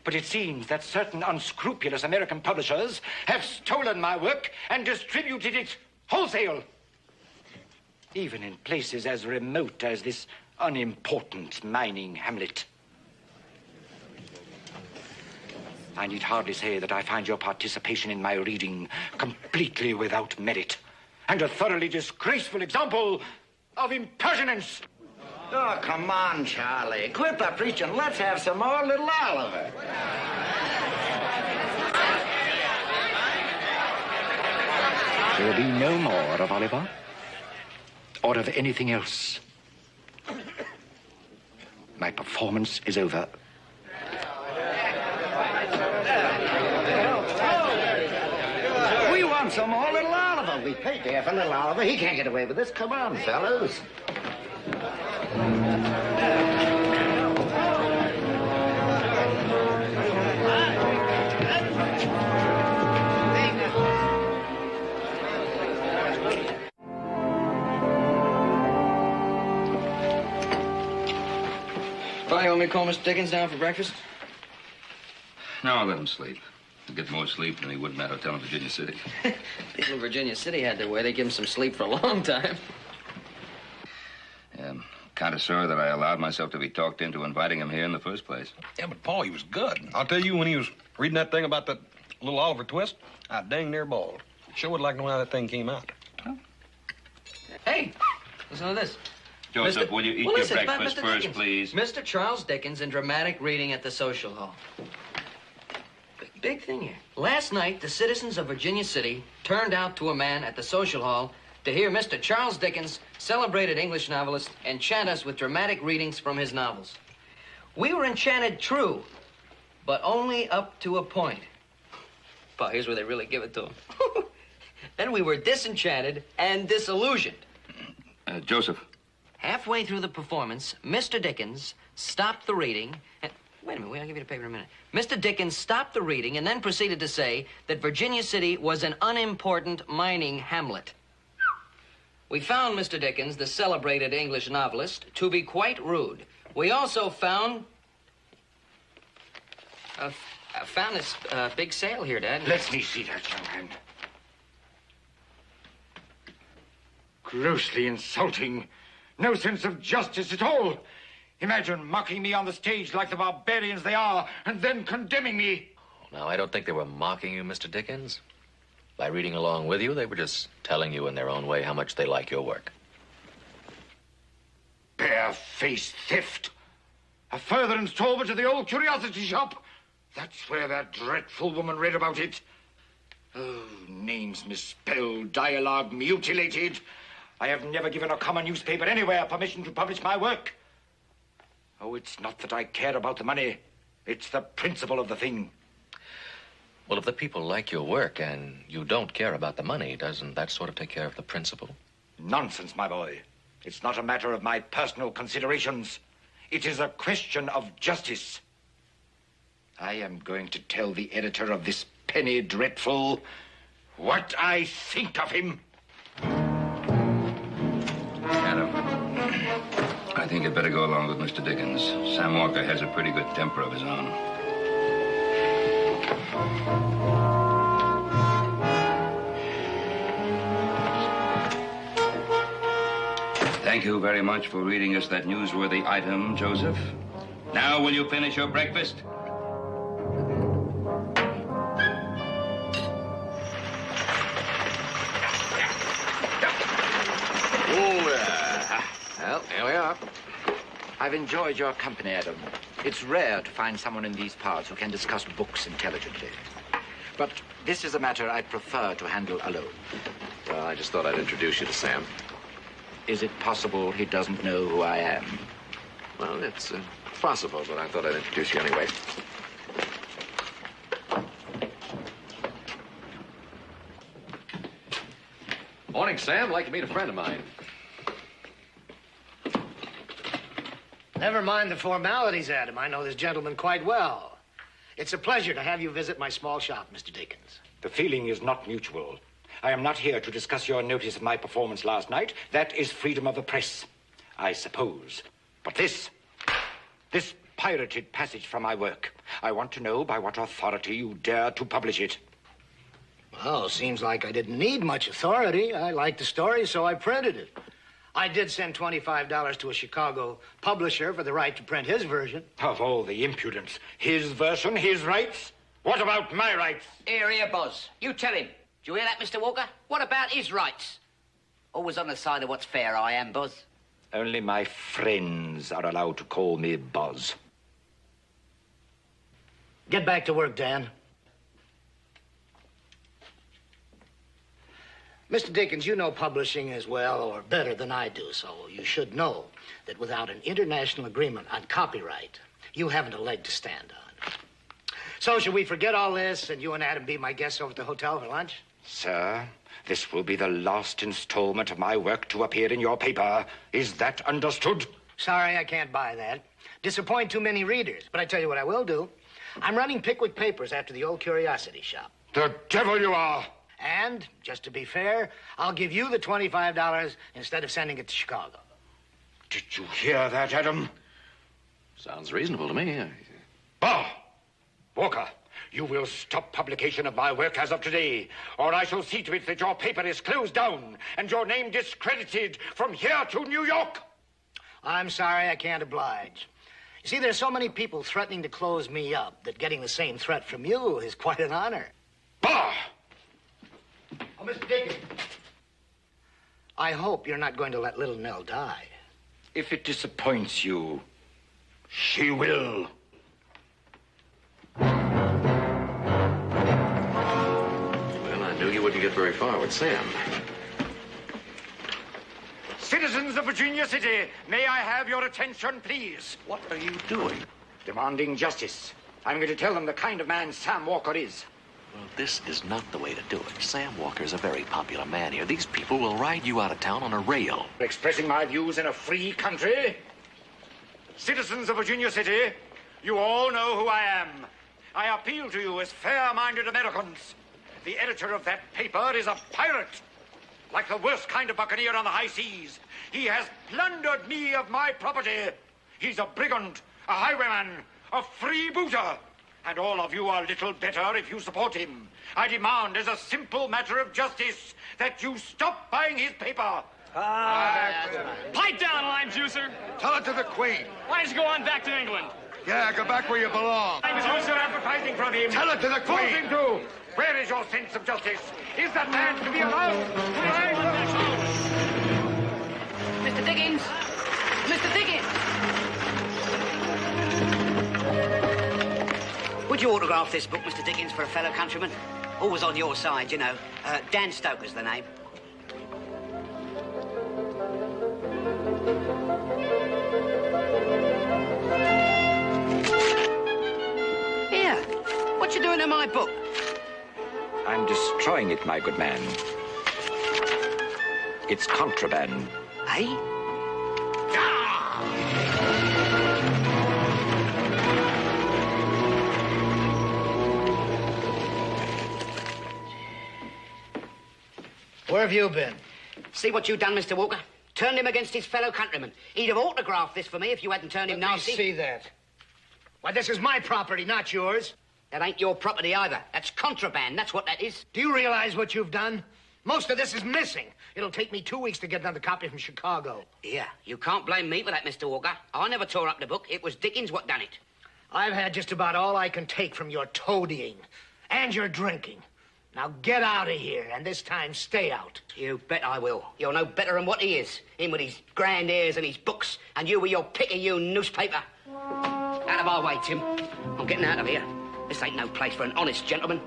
But it seems that certain unscrupulous American publishers have stolen my work and distributed it wholesale. Even in places as remote as this unimportant mining hamlet. I need hardly say that I find your participation in my reading completely without merit and a thoroughly disgraceful example of impertinence. Oh, come on, Charlie. Quit the preaching. Let's have some more little Oliver. There will be no more of Oliver or of anything else. My performance is over. We want some more little Oliver. We paid there for little Oliver. He can't get away with this. Come on, fellows. Fine, you want me to call Mr. Dickens down for breakfast? No, I'll let him sleep. He'll get more sleep than he would in that hotel in Virginia City. People in Virginia City had their way. They give him some sleep for a long time. Yeah, I'm kind of sorry that I allowed myself to be talked into inviting him here in the first place. Yeah, but Paul, he was good. I'll tell you, when he was reading that thing about that little Oliver Twist, I dang near bawled. Sure would like to know how that thing came out. Huh? Hey, listen to this. Joseph, will you eat your breakfast first, Dickens. please? Mr. Charles Dickens in dramatic reading at the social hall. Big thing here. Last night, the citizens of Virginia City turned out to a man at the social hall to hear Mr. Charles Dickens, celebrated English novelist, enchant us with dramatic readings from his novels. We were enchanted, true, but only up to a point. But here's where they really give it to him. Then we were disenchanted and disillusioned. Joseph. Halfway through the performance, Mr. Dickens stopped the reading and... Wait a minute, I'll give you the paper in a minute. Mr. Dickens stopped the reading and then proceeded to say that Virginia City was an unimportant mining hamlet. We found Mr. Dickens, the celebrated English novelist, to be quite rude. We also found this big sale here, Dad. Let me see that, young man. Grossly insulting. No sense of justice at all. Imagine mocking me on the stage like the barbarians they are, and then condemning me. Now, I don't think they were mocking you, Mr. Dickens. By reading along with you, they were just telling you in their own way how much they like your work. Barefaced theft. A further installment of the old curiosity shop. That's where that dreadful woman read about it. Oh, names misspelled, dialogue mutilated. I have never given a common newspaper anywhere permission to publish my work. Oh, it's not that I care about the money. It's the principle of the thing. Well, if the people like your work and you don't care about the money, doesn't that sort of take care of the principle? Nonsense, my boy. It's not a matter of my personal considerations. It is a question of justice. I am going to tell the editor of this penny dreadful what I think of him. Adam, I think you'd better go along with Mr. Dickens. Sam Walker has a pretty good temper of his own. Thank you very much for reading us that newsworthy item, Joseph. Now, will you finish your breakfast? Well, here we are. I've enjoyed your company, Adam. It's rare to find someone in these parts who can discuss books intelligently. But this is a matter I prefer to handle alone. Well, I just thought I'd introduce you to Sam. Is it possible he doesn't know who I am? Well, it's possible, but I thought I'd introduce you anyway. Morning, Sam. Like to meet a friend of mine. Never mind the formalities, Adam. I know this gentleman quite well. It's a pleasure to have you visit my small shop, Mr. Dickens. The feeling is not mutual. I am not here to discuss your notice of my performance last night. That is freedom of the press, I suppose. But this pirated passage from my work, I want to know by what authority you dare to publish it. Well, seems like I didn't need much authority. I liked the story, so I printed it. I did send $25 to a Chicago publisher for the right to print his version. Of all the impudence. His version, his rights? What about my rights? Here, Boz. You tell him. Do you hear that, Mr. Walker? What about his rights? Always on the side of what's fair, I am, Boz. Only my friends are allowed to call me Boz. Get back to work, Dan. Mr. Dickens, you know publishing as well or better than I do, so you should know that without an international agreement on copyright, you haven't a leg to stand on. So should we forget all this and you and Adam be my guests over at the hotel for lunch? Sir, this will be the last installment of my work to appear in your paper. Is that understood? Sorry, I can't buy that. Disappoint too many readers. But I tell you what I will do. I'm running Pickwick papers after the old curiosity shop. The devil you are! And, just to be fair, I'll give you the $25 instead of sending it to Chicago. Did you hear that, Adam? Sounds reasonable to me. Bah! Walker, you will stop publication of my work as of today, or I shall see to it that your paper is closed down and your name discredited from here to New York. I'm sorry, I can't oblige. You see, there's so many people threatening to close me up that getting the same threat from you is quite an honor. Bah! Oh, Mr. Dickens. I hope you're not going to let little Nell die. If it disappoints you, she will. Well, I knew you wouldn't get very far with Sam. Citizens of Virginia City, may I have your attention, please? What are you doing? Demanding justice. I'm going to tell them the kind of man Sam Walker is. Well, this is not the way to do it. Sam Walker's a very popular man here. These people will ride you out of town on a rail. Expressing my views in a free country? Citizens of Virginia City, you all know who I am. I appeal to you as fair-minded Americans. The editor of that paper is a pirate. Like the worst kind of buccaneer on the high seas. He has plundered me of my property. He's a brigand, a highwayman, a freebooter. And all of you are little better if you support him. I demand, as a simple matter of justice, that you stop buying his paper. Pipe down, lime juicer. Tell it to the Queen. Why don't you go on back to England? Yeah, go back where you belong. I'm also advertising from him. Tell it to the Force Queen. him to. Where is your sense of justice? Is that man to be allowed? Mr. Dickens! Mr. Dickens! Would you autograph this book, Mr. Dickens, for a fellow countryman? Always on your side, you know. Dan Stoker's the name. Here, what you doing to my book? I'm destroying it, my good man. It's contraband. Eh? Where have you been? See what you done, Mr. Walker? Turned him against his fellow countrymen. He'd have autographed this for me if you hadn't turned him nasty. Let me see that. Why, this is my property, not yours. That ain't your property either. That's contraband. That's what that is. Do you realize what you've done? Most of this is missing. It'll take me 2 weeks to get another copy from Chicago. Yeah, you can't blame me for that, Mr. Walker. I never tore up the book. It was Dickens what done it. I've had just about all I can take from your toadying and your drinking. Now get out of here, and this time stay out. You bet I will. You're no better than what he is. Him with his grand airs and his books, and you with your picayune newspaper. Out of of our way, Tim. I'm getting out of here. This ain't no place for an honest gentleman.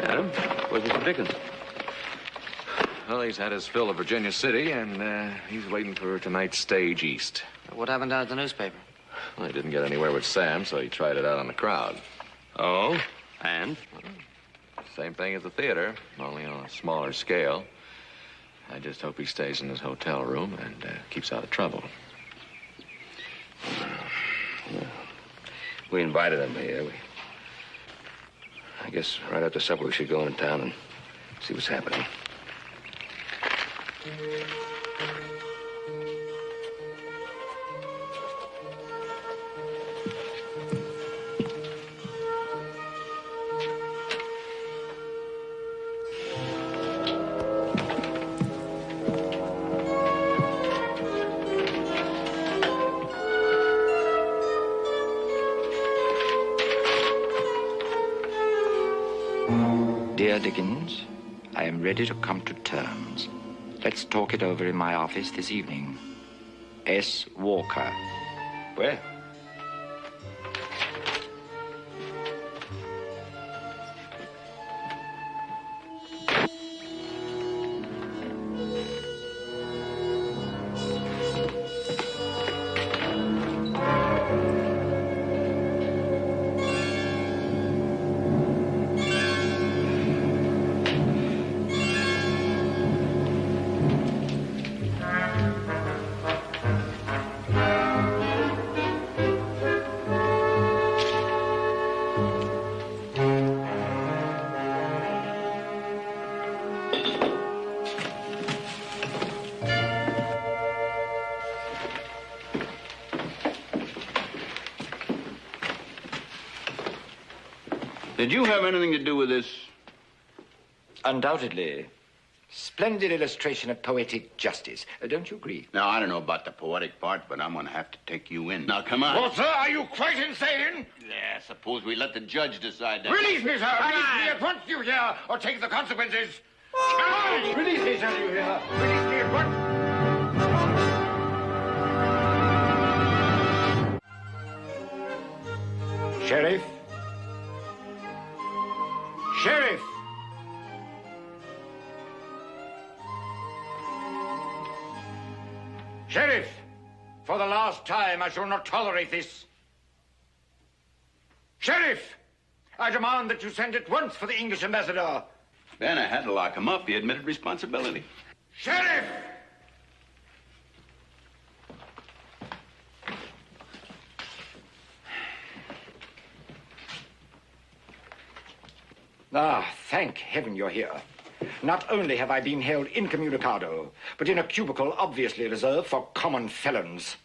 Adam, where's Mr. Dickens? Well, he's had his fill of Virginia City, and he's waiting for tonight's stage east. What happened down at the newspaper? Well, he didn't get anywhere with Sam, so he tried it out on the crowd. Oh? And? Same thing as the theater, only on a smaller scale. I just hope he stays in his hotel room and keeps out of trouble. We invited him here. I guess right after supper we should go into town and see what's happening. Dear Dickens, I am ready to come to terms. Let's talk it over in my office this evening. S. Walker. Where? Did you have anything to do with this? Undoubtedly. Splendid illustration of poetic justice. Don't you agree? Now, I don't know about the poetic part, but I'm going to have to take you in. Now, come on. Well, sir, are you quite insane? Yeah, suppose we let the judge decide that. Release me, sir. Release me at once, you hear, or take the consequences. Release me, sir, you hear. Release me at once. Sheriff? Sheriff! Sheriff, for the last time, I shall not tolerate this. Sheriff, I demand that you send at once for the English ambassador. Then I had to lock him up. He admitted responsibility. Sheriff! Ah, thank heaven you're here. Not only have I been held incommunicado, but in a cubicle obviously reserved for common felons.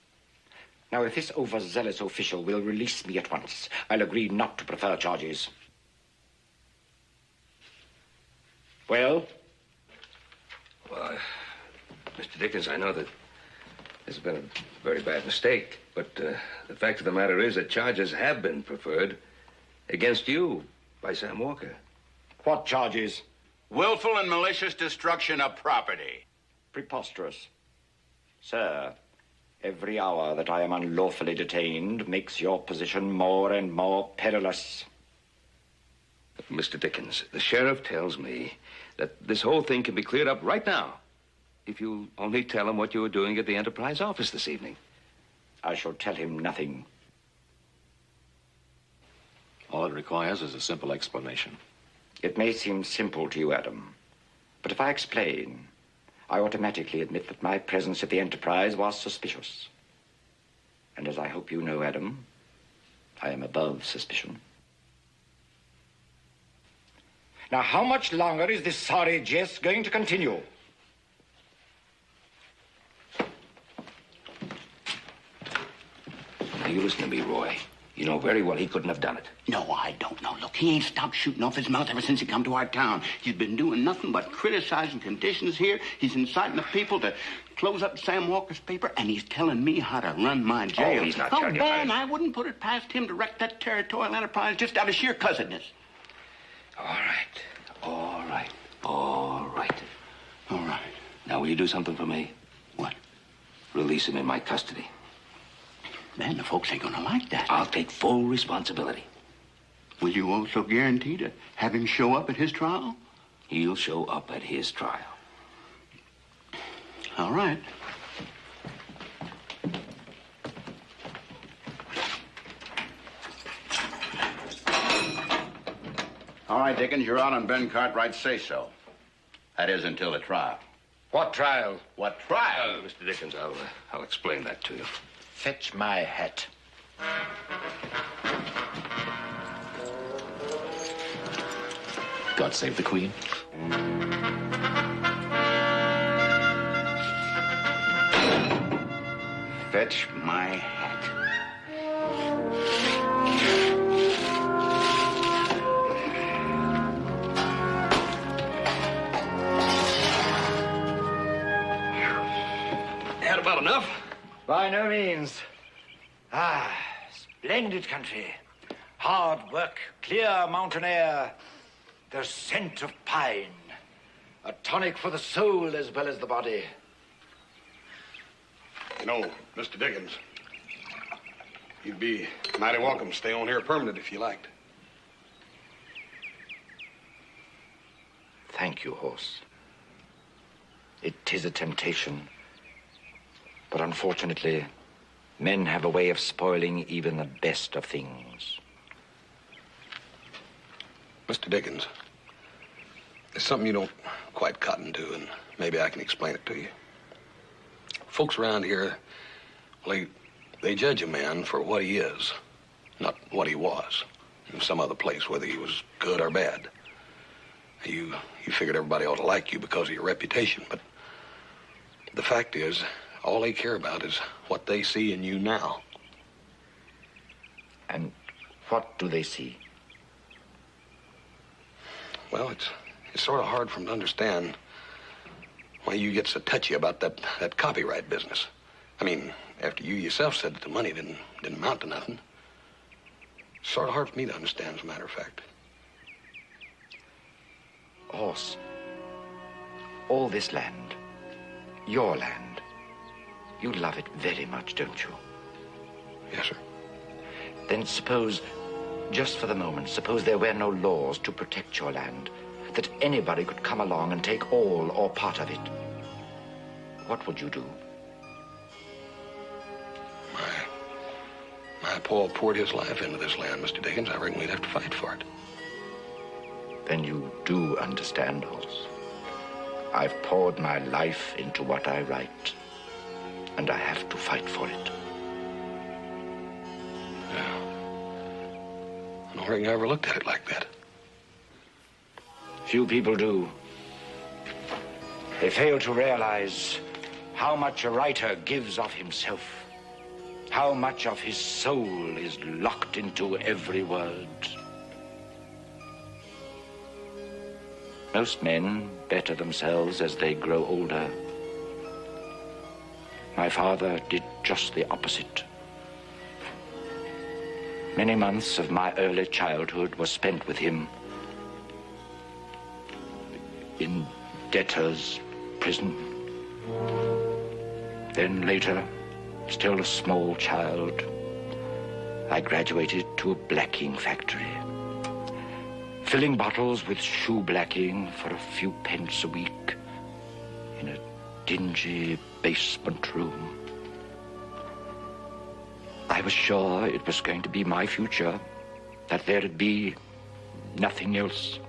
Now, if this overzealous official will release me at once, I'll agree not to prefer charges. Well? Well, Mr. Dickens, I know that this has been a very bad mistake, but the fact of the matter is that charges have been preferred against you by Sam Walker. What charges? Willful and malicious destruction of property. Preposterous. Sir, every hour that I am unlawfully detained makes your position more and more perilous. Mr. Dickens, the sheriff tells me that this whole thing can be cleared up right now if you only tell him what you were doing at the Enterprise office this evening. I shall tell him nothing. All it requires is a simple explanation. It may seem simple to you, Adam, but if I explain, I automatically admit that my presence at the Enterprise was suspicious. And as I hope you know, Adam, I am above suspicion. Now, how much longer is this sorry jest going to continue? Now, you listen to me, Roy. You know very well he couldn't have done it. No, I don't know. Look, he ain't stopped shooting off his mouth ever since he come to our town. He's been doing nothing but criticizing conditions here. He's inciting the people to close up Sam Walker's paper, and he's telling me how to run my jail. Oh, he's not telling you how Ben, to... I wouldn't put it past him to wreck that territorial enterprise just out of sheer cussedness. All right. All right. All right. All right. Now, will you do something for me? What? Release him in my custody. Man, the folks ain't gonna like that. I'll take full responsibility. Will you also guarantee to have him show up at his trial? He'll show up at his trial. All right. All right, Dickens, you're out on Ben Cartwright's say-so. That is until the trial. What trial? What trial? Mr. Dickens, I'll explain that to you. Fetch my hat. God save the Queen. Fetch my hat. Had about enough? By no means. Ah, splendid country. Hard work, clear mountain air, the scent of pine. A tonic for the soul as well as the body. You know, Mr. Dickens, you'd be mighty welcome to stay on here permanent if you liked. Thank you, horse. It is a temptation. But unfortunately, men have a way of spoiling even the best of things. Mr. Dickens, there's something you don't quite cotton to, and maybe I can explain it to you. Folks around here, well, they judge a man for what he is, not what he was in some other place, whether he was good or bad. You figured everybody ought to like you because of your reputation, but the fact is, all they care about is what they see in you now. And what do they see? Well, it's sort of hard for them to understand why you get so touchy about that copyright business. I mean, after you yourself said that the money didn't amount to nothing. It's sort of hard for me to understand, as a matter of fact. Horse, all this land, your land, you love it very much, don't you? Yes, sir. Then suppose, just for the moment, suppose there were no laws to protect your land, that anybody could come along and take all or part of it. What would you do? My Paul poured his life into this land, Mr. Dickens. I reckon we'd have to fight for it. Then you do understand, Horse. I've poured my life into what I write, and I have to fight for it. Yeah. I don't reckon I ever looked at it like that. Few people do. They fail to realize how much a writer gives of himself, how much of his soul is locked into every word. Most men better themselves as they grow older. My father did just the opposite. Many months of my early childhood were spent with him in debtor's prison. Then later, still a small child, I graduated to a blacking factory, filling bottles with shoe blacking for a few pence a week in a dingy basement room. I was sure it was going to be my future, that there'd be nothing else.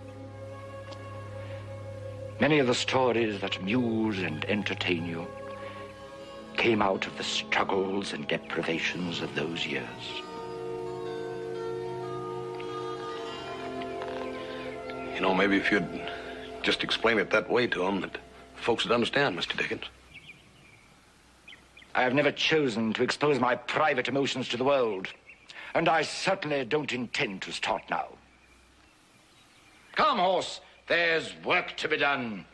Many of the stories that amuse and entertain you came out of the struggles and deprivations of those years. You know, maybe if you'd just explain it that way to them, that folks would understand, Mr. Dickens. I have never chosen to expose my private emotions to the world. and I certainly don't intend to start now. Come, horse, there's work to be done.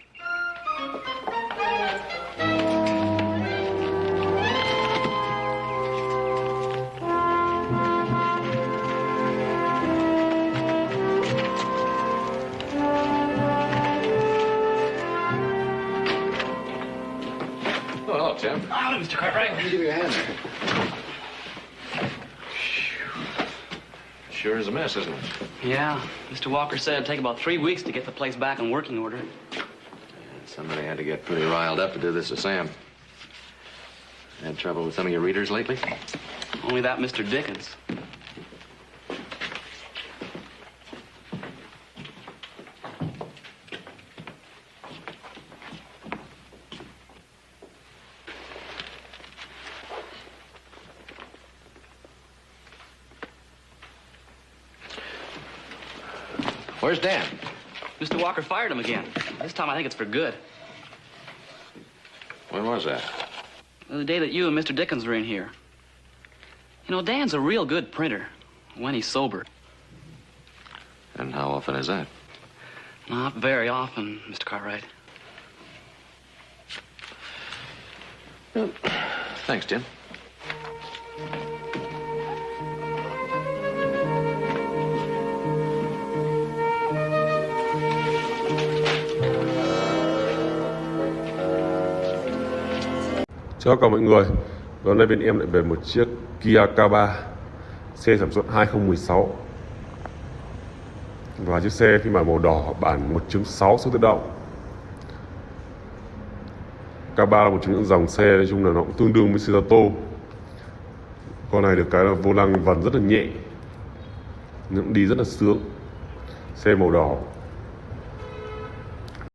Oh, hello, Tim. Hello, Mr. Cartwright. Let me give you a hand there. Sure is a mess, isn't it? Yeah, Mr. Walker said it'd take about 3 weeks to get the place back in working order. Somebody had to get pretty riled up to do this to Sam. Had trouble with some of your readers lately? Only that Mr. Dickens. Where's Dan? Mr. Walker fired him again. This time I think it's for good. When was that? The day that you and Mr. Dickens were in here. You know, Dan's a real good printer when he's sober. And how often is that? Not very often, Mr. Cartwright. Thanks, Tim. Chào cả mọi người. Hôm nay bên em lại về một chiếc Kia K3, xe sản xuất 2016. Và chiếc xe phiên bản màu đỏ bản 1.6 số tự động. K3 là một trong những dòng xe nói chung là nó cũng tương đương với Cerato. Con này được cái là vô lăng vần rất là nhẹ, nó cũng đi rất là sướng. Xe màu đỏ